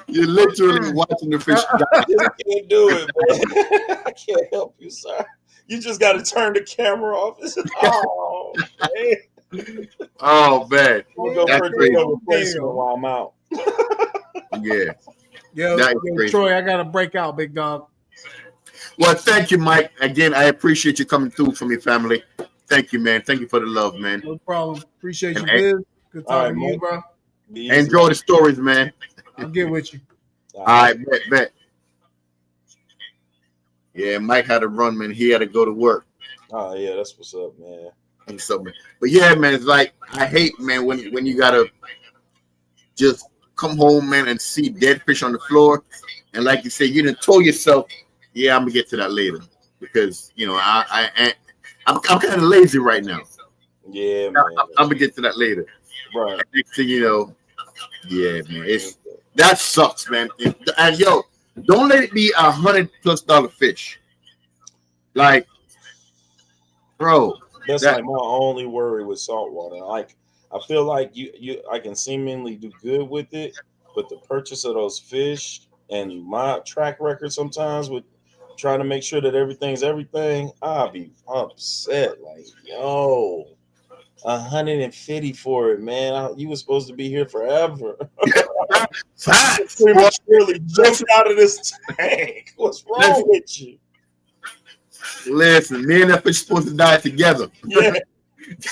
You're literally watching the fish die. I just can't do it, man. I can't help you, sir. You just got to turn the camera off. Oh, man. Oh man, We'll go that's purchase crazy. a replacement while I'm out. Yeah. Yo, That is yo crazy. Troy, I gotta break out, big dog. Well, thank you, Mike. Again, I appreciate you coming through for me, family. Thank you, man. Thank you for the love, man. No problem. Appreciate you, And- Biz. Good All right, talking to you, Mike. bro. Be easy. Enjoy the stories, man. I'll get with you. All right, bet. Yeah, Mike had to run, man. He had to go to work. Oh yeah, that's what's up, man. And so, man. But yeah, man, it's like I hate, man, when you gotta just come home, man, and see dead fish on the floor, and like you said, you done told yourself, yeah, I'm gonna get to that later because you know I'm kind of lazy right now. Yeah, man. I'm gonna get to that later. Right. Next thing you know, yeah, man, that sucks, man. And yo, don't let it be $100+ fish. Like, bro, That's like my only worry with saltwater. Like, I feel like I can seemingly do good with it, but the purchase of those fish and my track record sometimes with trying to make sure that everything's everything, I'll be upset. Like, yo, 150 for it, man. You were supposed to be here forever. Prematurely jumped out of this tank. What's wrong with you? Listen, me and that fish supposed to die together. Yeah.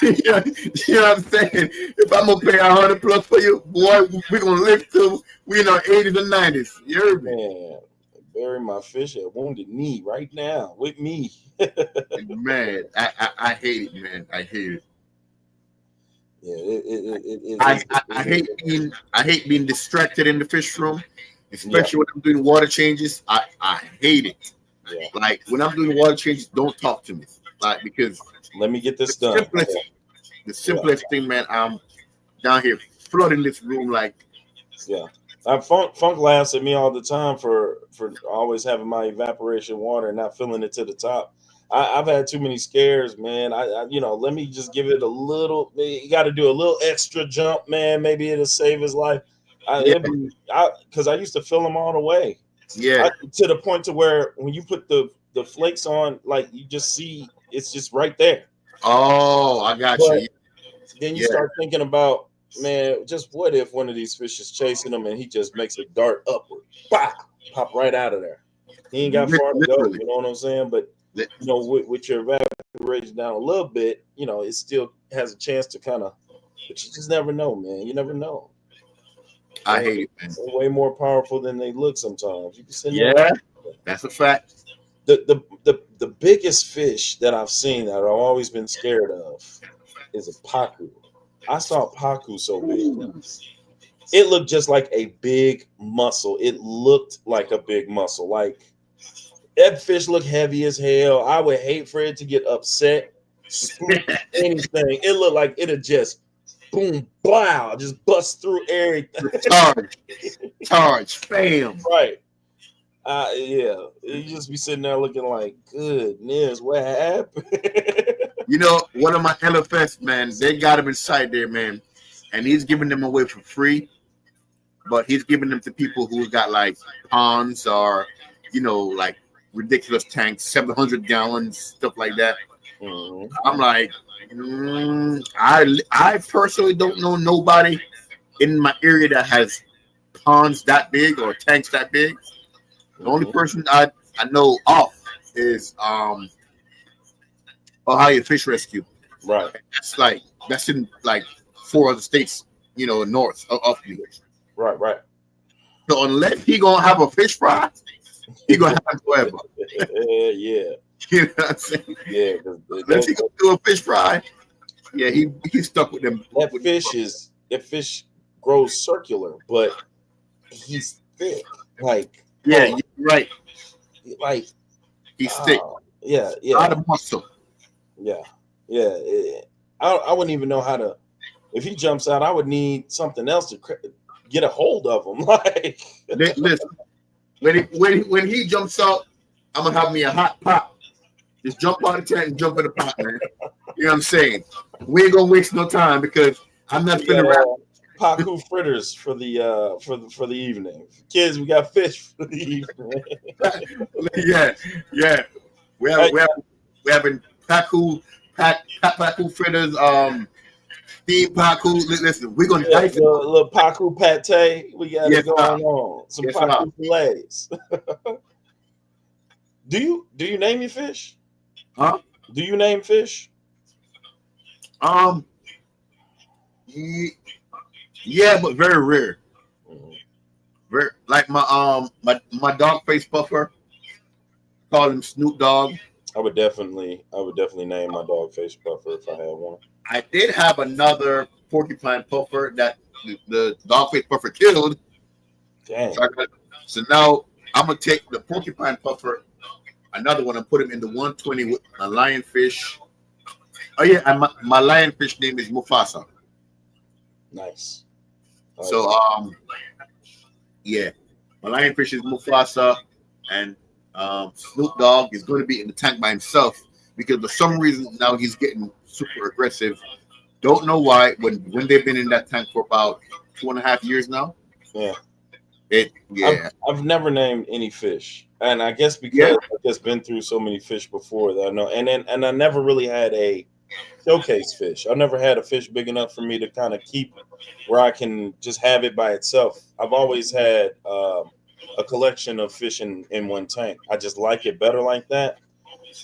you know what I'm saying? If I'm gonna pay $100+ for you, boy, we're gonna live till we in our 80s and 90s. You heard me? Man, bury my fish at Wounded Knee right now with me. Man, I hate it, man. I hate it. Yeah, I hate being distracted in the fish room, especially when I'm doing water changes. I hate it. Yeah. Like when I'm doing water changes, don't talk to me. Like because let me get this done. The simplest thing, man. I'm down here flooding this room like. Yeah. Funk laughs at me all the time for always having my evaporation water and not filling it to the top. I've had too many scares, man. I let me just give it a little. You got to do a little extra jump, man. Maybe it'll save his life. Because I used to fill them all the way. Yeah. To the point to where when you put the flakes on, like you just see it's just right there. Oh, I got you. Then you start thinking about, man, just what if one of these fish is chasing him and he just makes a dart upward, pop right out of there. He ain't got far to go. You know what I'm saying? But with your evaporation down a little bit, it still has a chance to kind of. But you just never know, man. You never know. I hate it, man. They're way more powerful than they look sometimes. You can send that's a fact. The biggest fish that I've seen that I've always been scared of is a pacu. I saw a pacu so big. It looked just like a big mussel. It looked like a big mussel. Like that fish looked heavy as hell. I would hate for it to get upset. Anything. It looked like it'd just boom, blow, just bust through everything. Charge, bam. Right. Yeah. You just be sitting there looking like, goodness, what happened? One of my LFS, man, they got him inside there, man, and he's giving them away for free, but he's giving them to people who got like ponds or, like ridiculous tanks, 700 gallons, stuff like that. Mm-hmm. I'm like, I personally don't know nobody in my area that has ponds that big or tanks that big. The only person I know of is Ohio Fish Rescue. Right. That's in like 4 other states, north of me. Right. So unless he gonna have a fish fry, he gonna have it forever. Yeah. You know what I'm saying? Yeah. Unless he gonna do a fish fry, yeah, he's stuck with them. That fish grows circular, but he's thick. Like you're right. Like he's thick. Yeah. A lot of muscle. Yeah. I wouldn't even know how to. If he jumps out, I would need something else to get a hold of him. Like, listen, when he jumps out, I'm gonna have me a hot pot. Just jump out of the tent and jump in the pot, man. You know what I'm saying? We ain't gonna waste no time because I'm not We finna got wrap. Paku fritters for the evening. Kids, we got fish for the evening. Yeah, yeah. We have Hey, we have we having paku fritters, steamed paku. Listen, we're gonna yeah, dice it. little Paku pate. We got it Yes, sir. going on. Some Yes, sir. Paku fillets. Do you name your fish? Huh? Do you name fish? Um. ye- Yeah, but very rare. Mhm. Very like my dog face puffer. Call him Snoop Dogg. I would definitely name my dog Face Puffer if I had one. I did have another porcupine puffer that the dog face puffer killed. Dang. So, so now I'm gonna take the porcupine puffer, another one, and put him in the 120 with a lionfish. Oh yeah, and my lionfish name is Mufasa. Nice. Nice. So yeah, my lionfish is Mufasa, and Snoop Dogg is going to be in the tank by himself because for some reason now he's getting super aggressive. Don't know why. When they've been in that tank for about 2.5 years now. Yeah. It I've yeah I've never named any fish, and I guess yeah because I've just been through so many fish before that I know, and I never really had a showcase fish. I never had a fish big enough for me to kind of keep where I can just have it by itself. I've always had a collection of fish in one tank. I just like it better like that.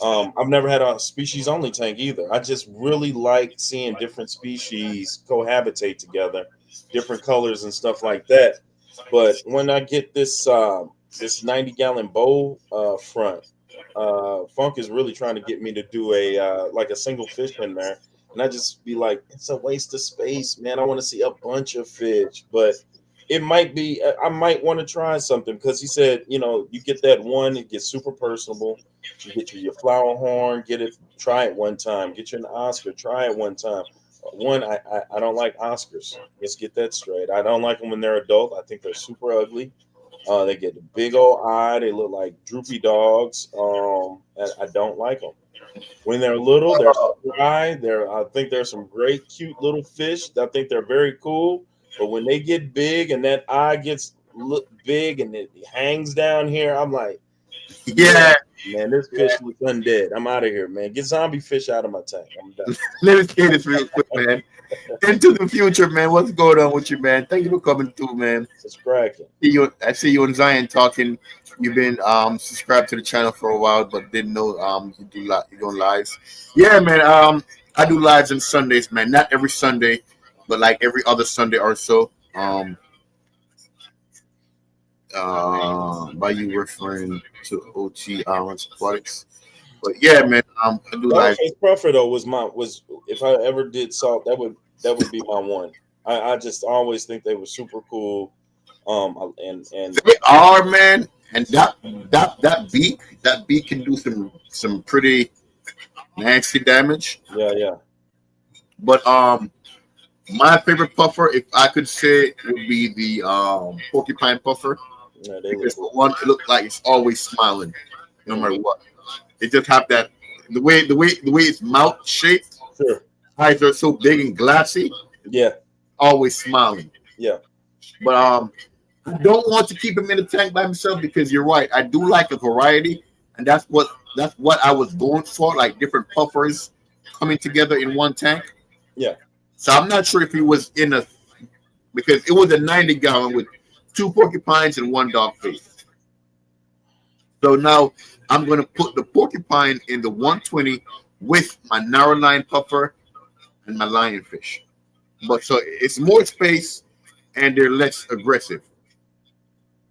I've never had a species only tank either. I just really like seeing different species cohabitate together, different colors and stuff like that. But when I get this 90-gallon bowl front, Funk is really trying to get me to do a like a single fish in there, and I just be like, it's a waste of space, man. I want to see a bunch of fish, but it might be I might want to try something because he said, you get that one, it gets super personable. You get your flower horn, get it, try it one time. Get you an Oscar, try it one time. One, I don't like Oscars. Let's get that straight. I don't like them when they're adult. I think they're super ugly. They get a big old eye. They look like droopy dogs. And I don't like them. When they're little, they're spry. I think there's some great, cute little fish. I think they're very cool. But when they get big and that eye gets look big and it hangs down here, I'm like, yeah, yeah. man, this fish looks undead. I'm out of here, man. Get zombie fish out of my tank. I'm done. Let me say this real quick, man. Into the future, man. What's going on with you, man? Thank you for coming through, man. It's cracking. I see you and Zion talking. You've been subscribed to the channel for a while, but didn't know you doing lives. Yeah, man. I do lives on Sundays, man. Not every Sunday, but like every other Sunday or so. By you referring to OT Aquatics. But yeah, man. I do live. Dogface Puffer though was if I ever did salt, that would be my one. I just always think they were super cool. And They are, man. And that beak can do some pretty nasty damage. yeah. But my favorite puffer, if I could say, would be the porcupine puffer Yeah, they look because for cool. one, it looks like it's always smiling, no matter Mhm. what. It just have that the way its mouth shaped, Sure. eyes are so big and glassy, Yeah. always smiling. Yeah. But I don't want to keep him in the tank by himself because you're right. I do like a variety, and that's what I was going for, like different puffers coming together in one tank. Yeah. So I'm not sure if he was in a because it was a 90-gallon with two porcupines and one dog face. So now I'm going to put the porcupine in the 120 with my narrow line puffer and my lionfish. But so it's more space and they're less aggressive.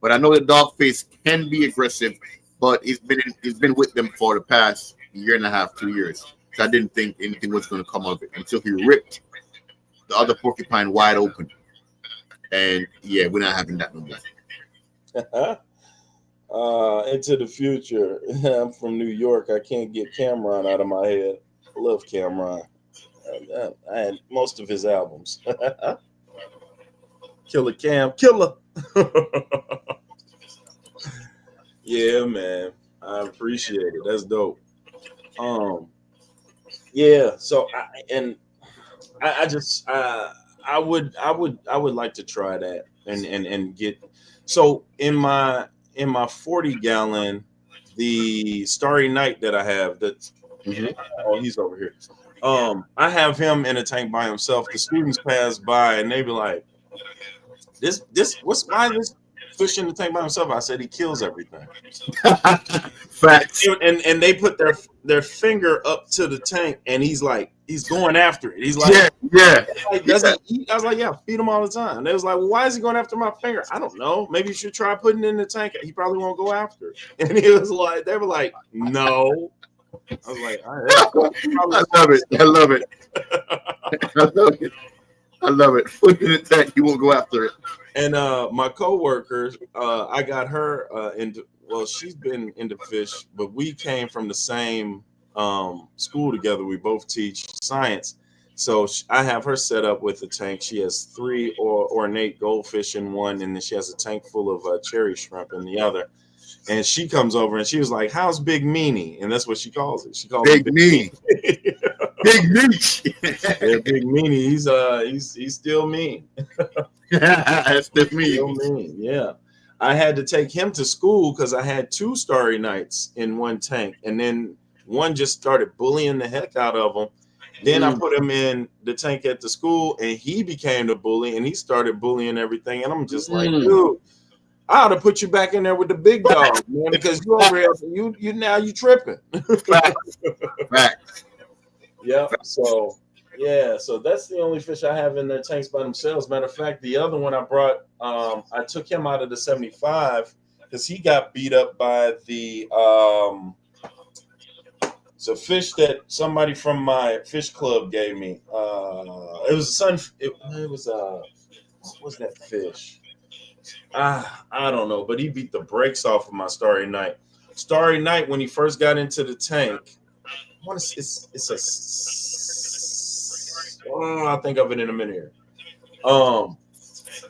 But I know the dog face can be aggressive, but it's been with them for the past year and a half, 2 years. So I didn't think anything was going to come of it until he ripped the other porcupine wide open. And yeah, we're not having that no more. Into the future. I'm from New York. I can't get Cameron out of my head. I love Cameron. I had most of his albums. Killer Cam, killer. Yeah, man. I appreciate it. That's dope. Um, yeah. So I just I would like to try that and get so in my 40 gallon, the Starry Night that I have that Mhm. oh he's over here. I have him in a tank by himself. The students pass by and they be like, this what's why is this fish in the tank by himself? I said he kills everything. Facts. And they put their finger up to the tank and he's going after it. He's Yeah, yeah, like, does yeah. he eat? I was like, yeah, feed him all the time. And they was like, well, why is he going after my finger? I don't know. Maybe you should try putting it in the tank. He probably won't go after it. And he was like, they were like, no. I was like, all right, I love it. I love it. I love it. I love it. Put it in the tank. You won't go after it. and my coworker, I got her into well, she's been into fish, but we came from the same school together. We both teach science. So I have her set up with a tank. She has three ornate goldfish in one, and then she has a tank full of cherry shrimp in the other. And she comes over and she was like, "How's Big Meanie?" And that's what she calls it. She calls Big him mean. Big Big meat. yeah, Big Meanie. He's still mean. That's the Still mean. mean. Yeah. I had to take him to school because I had two Starry Nights in one tank, and then one just started bullying the heck out of him. Then I Mm. put him in the tank at the school, and he became the bully, and he started bullying everything. And I'm just like, Mm. dude, I ought to put you back in there with the big dog, man, because you over here, you now you tripping. Facts. Facts. Yep. So yeah, so that's the only fish I have in their tanks by themselves. Matter of fact, the other one I brought, I took him out of the 75 because he got beat up by the it's a fish that somebody from my fish club gave me. It was a sun. It was what was that fish? I don't know, but he beat the brakes off of my Starry Night. Starry Night when he first got into the tank. I want to. It's a. Oh, I'll think of it in a minute here. Um,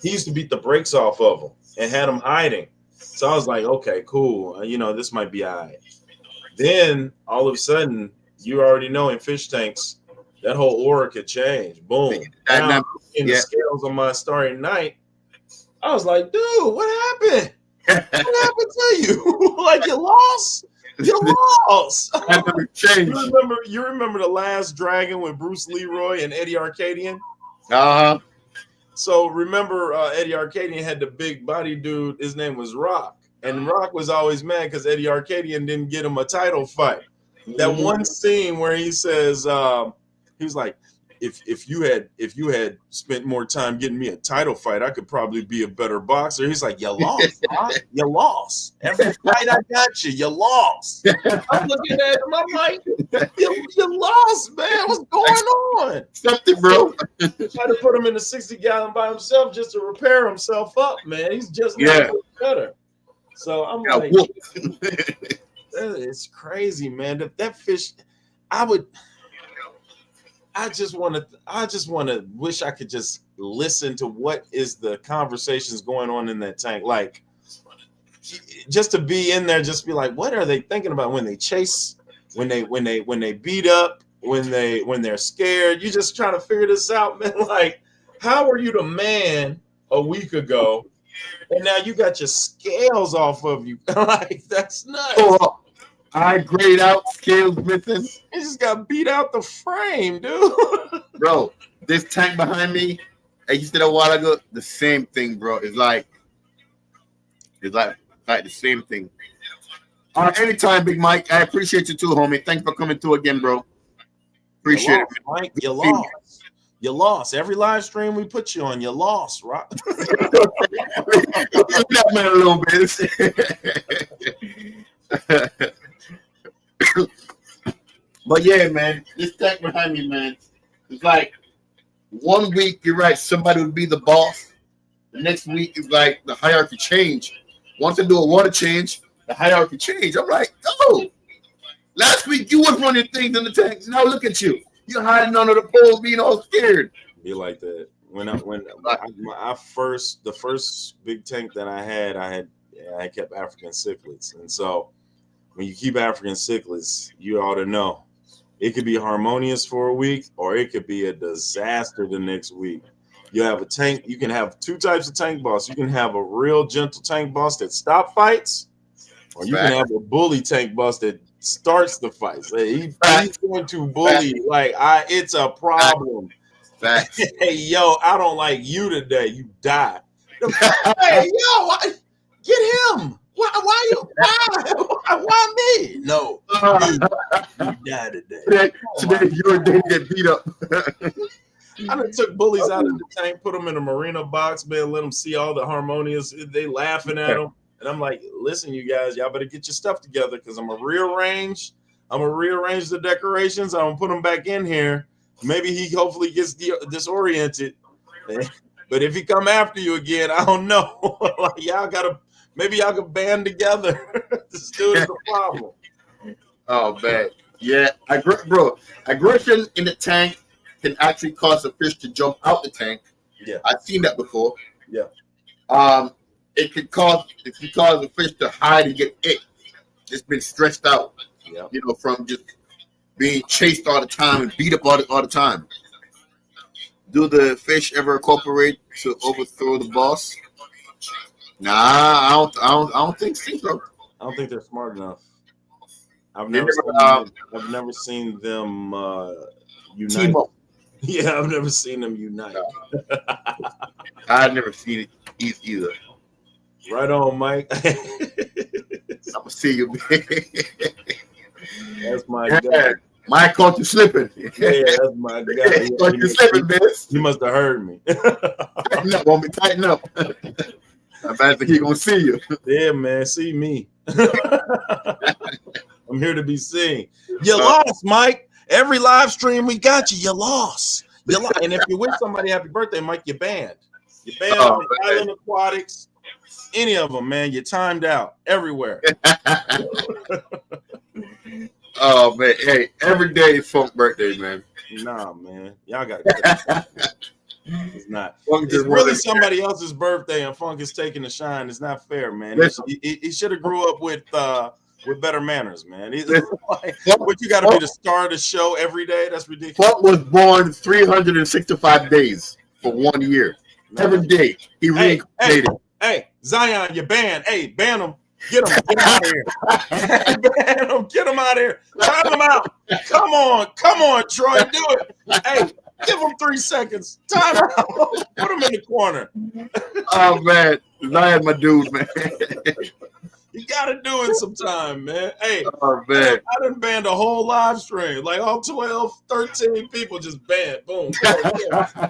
he used to beat the brakes off of him and had him hiding. So I was like, okay, cool. You know, this might be all right. Then all of a sudden, you already know in fish tanks, that whole aura could change. Boom. Now Dynamic. in the Yeah. scales on my Starry Night, I was like, dude, what happened? What happened to you? Like you lost? You lost. Dynamic change. You remember the last dragon with Bruce Leroy and Eddie Arcadian? Uh huh. So remember Eddie Arcadian had the big body dude, his name was Rock. And Rock was always mad because Eddie Arcadian didn't get him a title fight. That one scene where he says, he was like, if you had spent more time getting me a title fight, I could probably be a better boxer. He's like, you lost, Rock. You lost. Every fight I got you, you lost. I'm looking at him, I'm like, you lost, man. What's going on? Something, bro. Tried to put him in a 60-gallon by himself just to repair himself up, man. He's just not Yeah. getting better. So I'm Got like, whooped. it's crazy, man. That fish, I just want to wish I could just listen to what is the conversations going on in that tank. Like, just to be in there, just be like, what are they thinking about when they chase, when they beat up, when they're scared? You just trying to figure this out, man. Like, how are you the man a week ago, and now you got your scales off of you? Like, that's nuts. Oh, eye grayed out, scales missing. He just got beat out the frame, dude. Bro, this tank behind me, and you said a while ago, the same thing, bro. It's like the same thing. All right, anytime, Big Mike. I appreciate you too, homie. Thanks for coming through again, bro. Appreciate it. Mike. You lost. You lost. Every live stream we put you on, you lost, right? Leave that man a little bit. But yeah, man, this tank behind me, man, it's like 1 week, you're right, somebody would be the boss. The next week is like the hierarchy change. Once I do a water change, the hierarchy change. I'm like, oh, last week you was running things in the tanks. Now look at you. You're hiding under the poles, being all scared. Be like that. The first big tank that I had kept African cichlids, and so when you keep African cichlids, you ought to know it could be harmonious for a week, or it could be a disaster the next week. You have a tank. You can have two types of tank boss. You can have a real gentle tank boss that stop fights, or you can have a bully tank boss that starts the fights. He's going to bully it's a problem. Hey, yo, I don't like you today. You die. Hey, yo, get him. Why me? No, you die today. Today your day get beat up. I done took bullies out of the tank, put them in a marina box, man, let them see all the harmonious. They laughing at them. And I'm like, listen, you guys, y'all better get your stuff together because I'm going to rearrange the decorations. I'm going to put them back in here. Maybe he hopefully gets disoriented. But if he come after you again, I don't know. Maybe y'all can band together. This dude is a problem. Oh, man. Yeah. Aggression in the tank can actually cause a fish to jump out the tank. Yeah. I've seen that before. Yeah. It could cause a fish to hide and get ick. Just been stressed out. Yeah. From just being chased all the time and beat up all the time. Do the fish ever cooperate to overthrow the boss? Nah, I don't think so. I don't think they're smart enough. I've They never seen them unite. team up. Yeah, I've never seen them unite. No. I've never seen it either. Right on, Mike. I'm gonna see you, man. That's my guy. Mike caught you slipping. Yeah, that's my guy. Caught you slipping, man. You must have heard me. Tighten up, want me tighten up. I think he gonna see you. Yeah, man, see me. I'm here to be seen. You lost, Mike. Every live stream we got you. You lost. And if you wish somebody happy birthday, Mike, you're banned. You're banned on Island Aquatics. Any of them, man. You're timed out everywhere. Oh man, hey, every day is Funk's birthday, man. Nah, man. Y'all got to It's not. It's really somebody else's birthday, and Funk is taking the shine. It's not fair, man. He should have grew up with better manners, man. What you got to be the star of the show every day? That's ridiculous. Funk was born 365 days for 1 year. Every day he reincarnated. Hey, Zion, you're banned. Hey, ban him. Get him out of here. Ban him. Get him out of here. Time him out. Come on, Troy, do it. Hey, give him 3 seconds. Time out. Put him in the corner. Oh man, Zion, my dude, man. You gotta do it sometime, man. Hey, oh, man. I done banned a whole live stream. Like all 12, 13 people just banned. Boom.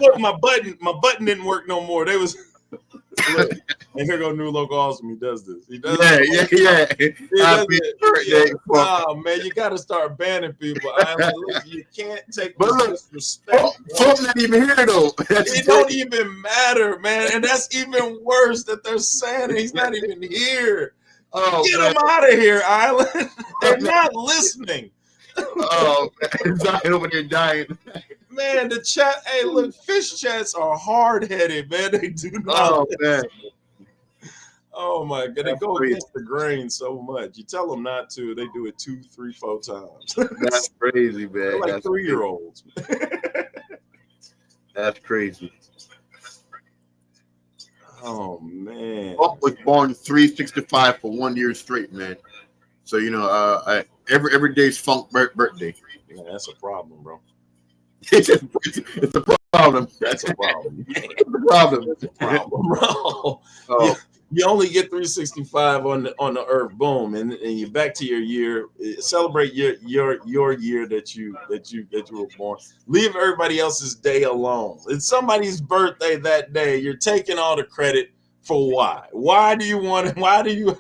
Look, my button didn't work no more. They was look, and here go New Local Awesome. He does this. He does Yeah. Happy birthday. Oh man, you gotta start banning people. You can't take disrespect. Funk's not even here though. It don't even matter, man. And that's even worse that they're saying it. He's not even here. Oh, get them out of here, Island. They're not listening. Oh, man. Zion over there dying. Man, the chat. Hey, look, fish chats are hard-headed, man. They do not. Oh, man. Oh my god, they go against the grain so much. You tell them not to, they do it 2, 3, 4 times. That's crazy, man. They're like 3-year-olds. That's crazy. Oh man. Funk was born 365 for 1 year straight, man. So every day's Funk birthday. Yeah, that's a problem, bro. It's a problem. That's a problem. It's a problem. That's a problem, bro. Oh. You only get 365 on the earth, boom, and you're back to your year. Celebrate your year that you were born. Leave everybody else's day alone. It's somebody's birthday that day. You're taking all the credit for why? Why do you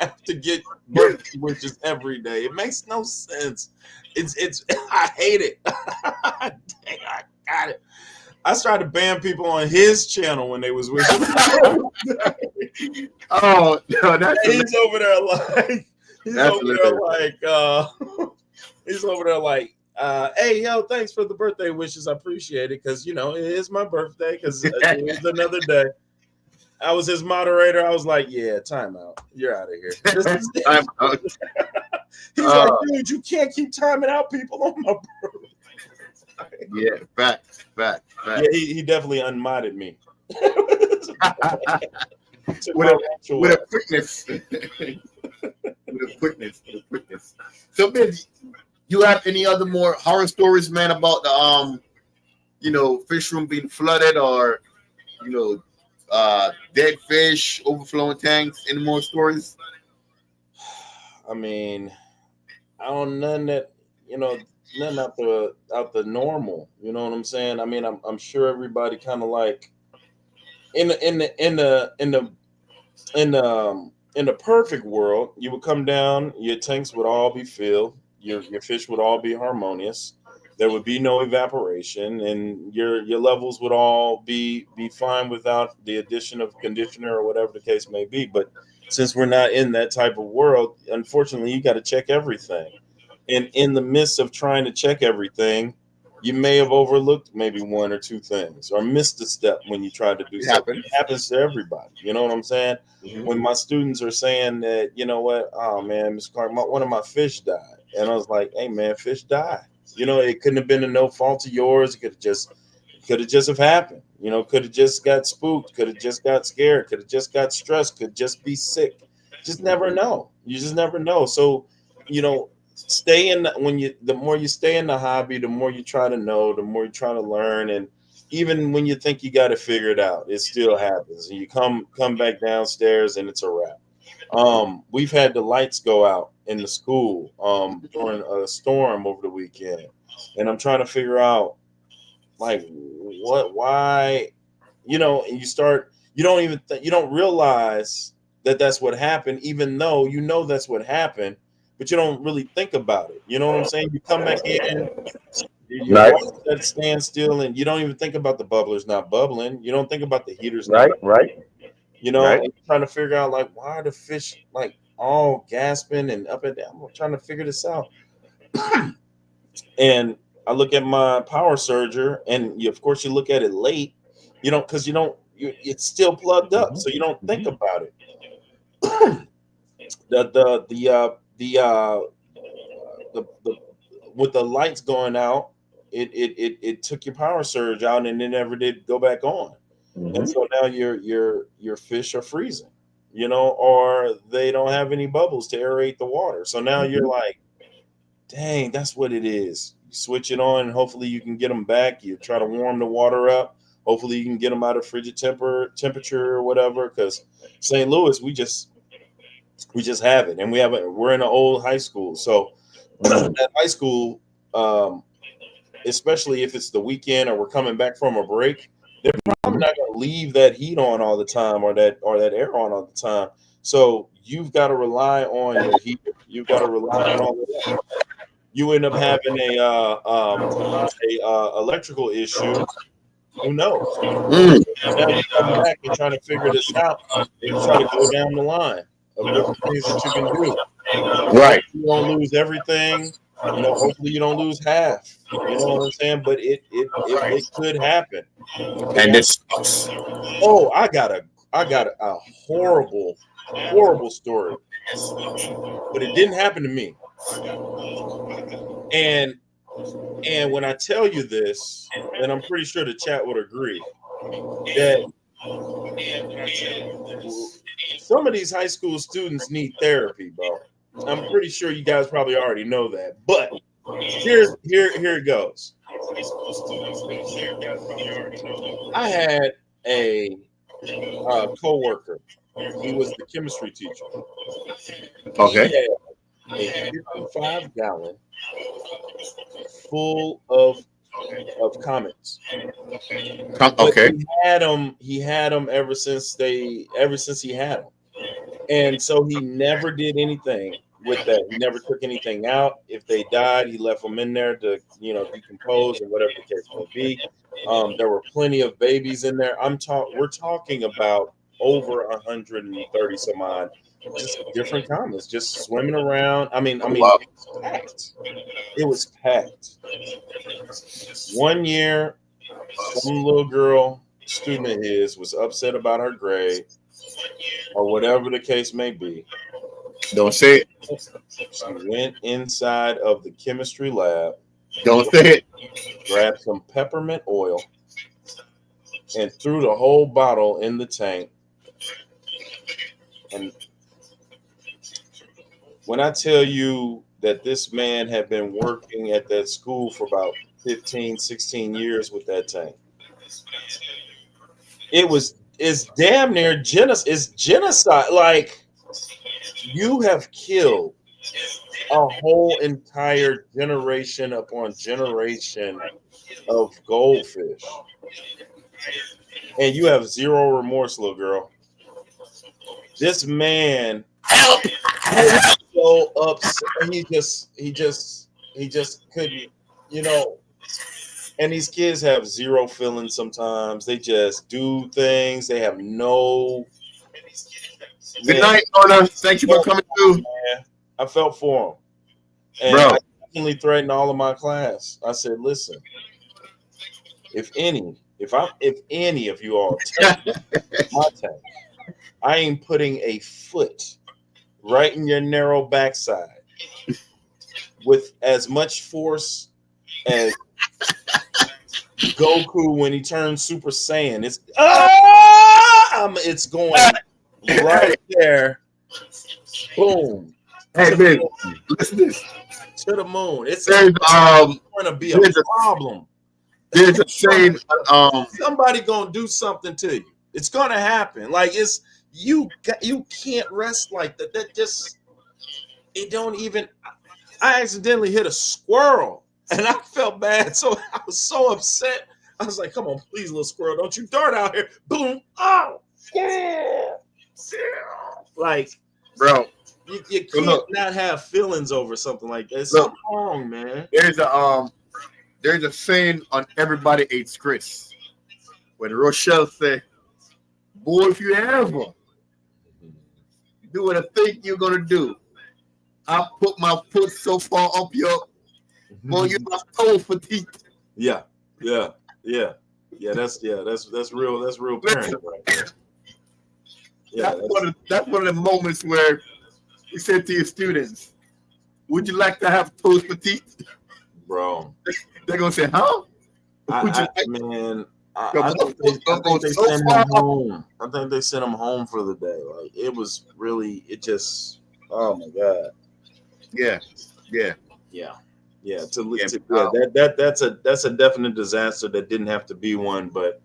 have to get birthday wishes every day? It makes no sense. It's I hate it. Dang, I got it. I started to ban people on his channel when they was wishing. Oh no, he's over there like, hey yo, thanks for the birthday wishes. I appreciate it because it is my birthday because it's another day. I was his moderator. I was like, yeah, time out. You're out of here. Time out. He's like, dude, you can't keep timing out people on my birthday. Yeah, facts. Yeah, he definitely unmodded me. with a quickness. with a quickness. So, man, you have any other more horror stories, man, about the fish room being flooded, or dead fish, overflowing tanks? Any more stories? I mean, I don't none that nothing out the normal. You know what I'm saying? I mean, I'm sure everybody kind of like in the perfect world, you would come down, your tanks would all be filled, your fish would all be harmonious. There would be no evaporation, and your levels would all be fine without the addition of conditioner or whatever the case may be. But since we're not in that type of world, unfortunately, you got to check everything. And in the midst of trying to check everything, you may have overlooked maybe one or two things or missed a step when you tried to do It something. happens. It happens to everybody. You know what I'm saying? Mm-hmm. When my students are saying that, you know what, oh man, Mr. Clark, one of my fish died. And I was like, hey man, fish die. You know, it couldn't have been no fault of yours. It could have just have happened. You know, could have just got spooked, could have just got scared, could have just got stressed, could just be sick. Just never know. You just never know. So, you know, stay in the more you stay in the hobby, the more you try to know, the more you try to learn. And even when you think you got it figured out, it still happens. And you come back downstairs and it's a wrap. We've had the lights go out in the school during a storm over the weekend, and I'm trying to figure out like why, and you don't even you don't realize that that's what happened, even though you know that's what happened, but you don't really think about it. You know what I'm saying? You come back in, your Right, water set stands still, and you don't even think about the bubblers not bubbling. You don't think about the heaters not, right, and trying to figure out like why are the fish like all gasping and up and down. I'm trying to figure this out. And I look at my power surger, and of course you look at it late. You don't because it's still plugged up, so you don't think about it. The with the lights going out, it took your power surge out, and it never did go back on. And so now your fish are freezing, or they don't have any bubbles to aerate the water. So now you're like, dang, that's what it is. You switch it on, and hopefully you can get them back. You try to warm the water up. Hopefully you can get them out of frigid temperature or whatever. Because St. Louis, we just have it, and we're in an old high school. So at high school, um, especially if it's the weekend or we're coming back from a break, they're probably not going to leave that heat on all the time or that air on all the time. So you've got to rely on your heater. You've got to rely on all of that. You end up having a electrical issue. Who knows? Now you come back and trying to figure this out, and you try to go down the line of different things that you can do. right. Hopefully you don't lose everything. Hopefully you don't lose half. You know what I'm saying? But it could happen. And And this sucks. oh, I got a horrible, horrible story, but it didn't happen to me. And when I tell you this, and I'm pretty sure the chat would agree that some of these high school students need therapy, bro. I'm pretty sure you guys probably already know that, but here it goes. I had a coworker. He was the chemistry teacher. He Okay. had a 55-gallon full of comics. But Okay. he had them ever since he had them. And so he never did anything with that. He never took anything out. If they died, he left them in there to, decompose or whatever the case may be. There were plenty of babies in there. We're talking about over 130 some odd, just different comments, just swimming around. I mean, Wow. it was packed. It was packed. One year, some little girl, student of his, was upset about her grade or whatever the case may be. Don't say it. She went inside of the chemistry lab, Don't say it. grabbed some peppermint oil, and threw the whole bottle in the tank. And when I tell you that this man had been working at that school for about 15, 16 years with that tank, it's damn near it's genocide. Like, you have killed a whole entire generation upon generation of goldfish, and you have zero remorse, little girl. This man Help! was so upset. He just couldn't, you know. And these kids have zero feelings sometimes. They just do things. They have no. Good Man, night, Lorna. Thank you for coming through, man, I felt for him. And bro. I definitely threatened all of my class. I said, listen, if any of you all touch my tank, I ain't putting a foot right in your narrow backside with as much force as Goku when he turns Super Saiyan. It's going right there. Boom. Hey, To man, the moon. listen to this. To the moon. It's There's going to be a there's a problem. there's a saying Somebody gonna do something to you. It's gonna happen. Like, it's you can't rest like that. That just it don't even. I accidentally hit a squirrel and I felt bad, so I was so upset. I was like, "Come on, please, little squirrel, don't you dart out here!" Boom! Oh, yeah. Like, bro. you can't look. not have feelings over something like that. It's Look. so wrong, man. There's a saying on Everybody Hates Chris. When Rochelle said, "Boy, if you ever do what I think you're gonna do, I'll put my foot so far up your boy, you my toe for teeth." Yeah. That's real. That's real parenting right there. Yeah, That's one of the moments where you said to your students, "Would you like to have toes for teeth?" bro. They're gonna say, "Huh?" Man, I Yo, think they so sent far him home. I think they sent him home for the day. Like, it was really, it just, oh my god. Yeah. Yeah. Yeah. That's a definite disaster that didn't have to be one, but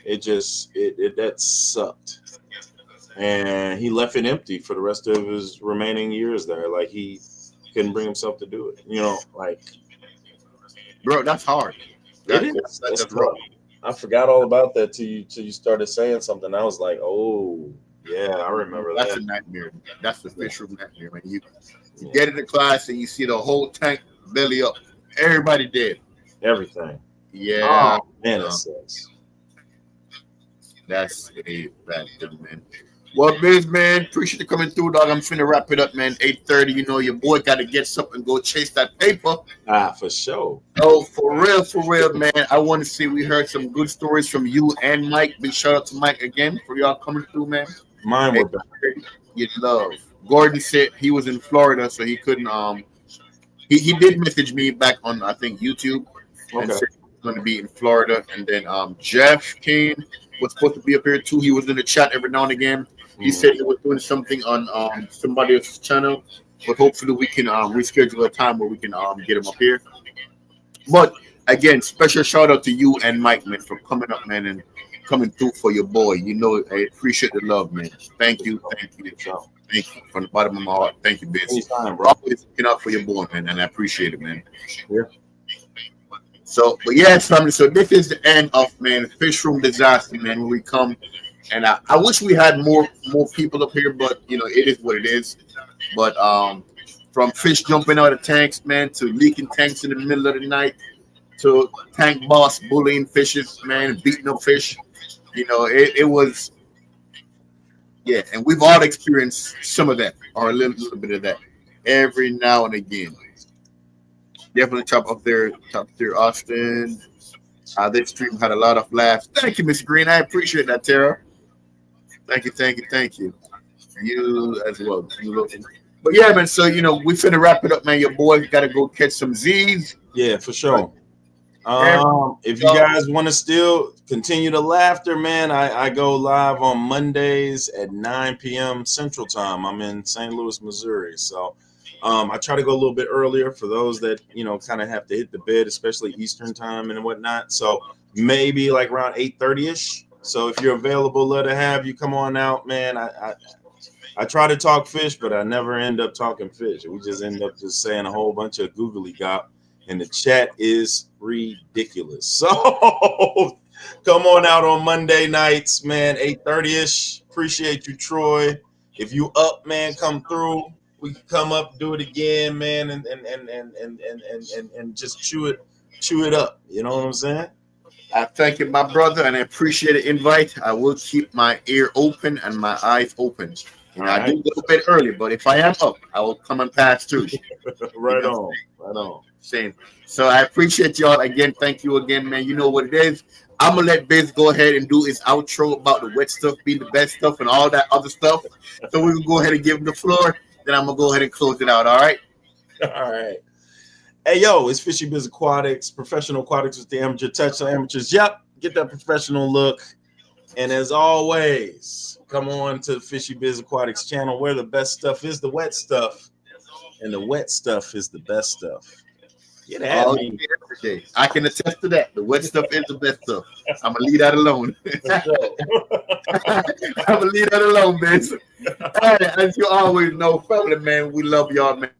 it just that sucked. And he left it empty for the rest of his remaining years there. Like, he couldn't bring himself to do it. Like, Bro, that's hard. it is. That's rough. I forgot all about that till you started saying something. I was like, oh yeah, I remember That's that. a nightmare. That's the fish room nightmare. When you get into class and you see the whole tank belly up, everybody dead. Everything. Yeah. Oh, man, it sucks. That's a bad thing, man. Well, Biz, man, appreciate you coming through, dog. I'm finna wrap it up, man. 8:30. You know your boy got to get something and go chase that paper. For sure. Oh, for real, man. I want to see. We heard some good stories from you and Mike. Big shout out to Mike again for y'all coming through, man. Mine were bad. You love. Gordon said he was in Florida, so he couldn't. He did message me back on, I think, YouTube, and Okay. said he was going to be in Florida. And then Jeff Kane was supposed to be up here too. He was in the chat every now and again. He said he was doing something on somebody else's channel, but hopefully we can reschedule a time where we can get him up here. But again, special shout out to you and Mike, man, for coming up, man, and coming through for your boy. You know, I appreciate the love, man. Thank you from the bottom of my heart. Thank you, Biz. Anytime, bro. Always looking out for your boy, man, and I appreciate it, man. Yeah. So, but yes, family. So this is the end of, man, Fish Room Disaster, man. When we come, and I wish we had more people up here, but you know, it is what it is. But from fish jumping out of tanks, man, to leaking tanks in the middle of the night, to tank boss bullying fishes, man, beating up fish. You know, it was, yeah, and we've all experienced some of that, or a little bit of that, every now and again. Definitely top up there, Austin. This stream had a lot of laughs. Thank you, Miss Green. I appreciate that, Tara. Thank you. You as well. You looking. But yeah, man. So we finna wrap it up, man. Your boy got to go catch some Z's. Yeah, for sure. Yeah, If you guys want to still continue the laughter, man, I go live on Mondays at 9 p.m. Central Time. I'm in St. Louis, Missouri. So I try to go a little bit earlier for those that, kind of have to hit the bed, especially Eastern Time and whatnot. So maybe like around 8:30ish. So if you're available, let it have you come on out, man. I try to talk fish, but I never end up talking fish. We just end up just saying a whole bunch of googly gop, and the chat is ridiculous. So come on out on Monday nights, man, 8:30ish. Appreciate you, Troy. If you up, man, come through. We can come up, do it again, man, and just chew it up. You know what I'm saying? I thank you, my brother, and I appreciate the invite. I will keep my ear open and my eyes open. I do go a bit early, but if I am up, I will come and pass through. Right on. Same. So I appreciate y'all again. Thank you again, man. You know what it is. I'm gonna let Biz go ahead and do his outro about the wet stuff being the best stuff and all that other stuff. So we can go ahead and give him the floor. Then I'm gonna go ahead and close it out. All right. All right. Hey, yo, it's Fishy Biz Aquatics, professional aquatics with the amateur touch. So amateurs, yep, get that professional look. And as always, come on to the Fishy Biz Aquatics channel where the best stuff is the wet stuff. And the wet stuff is the best stuff. Get at me. I can attest to that. The wet stuff is the best stuff. I'm going to leave that alone. I'm going to leave that alone, man. All right, as you always know, family, man, we love y'all, man.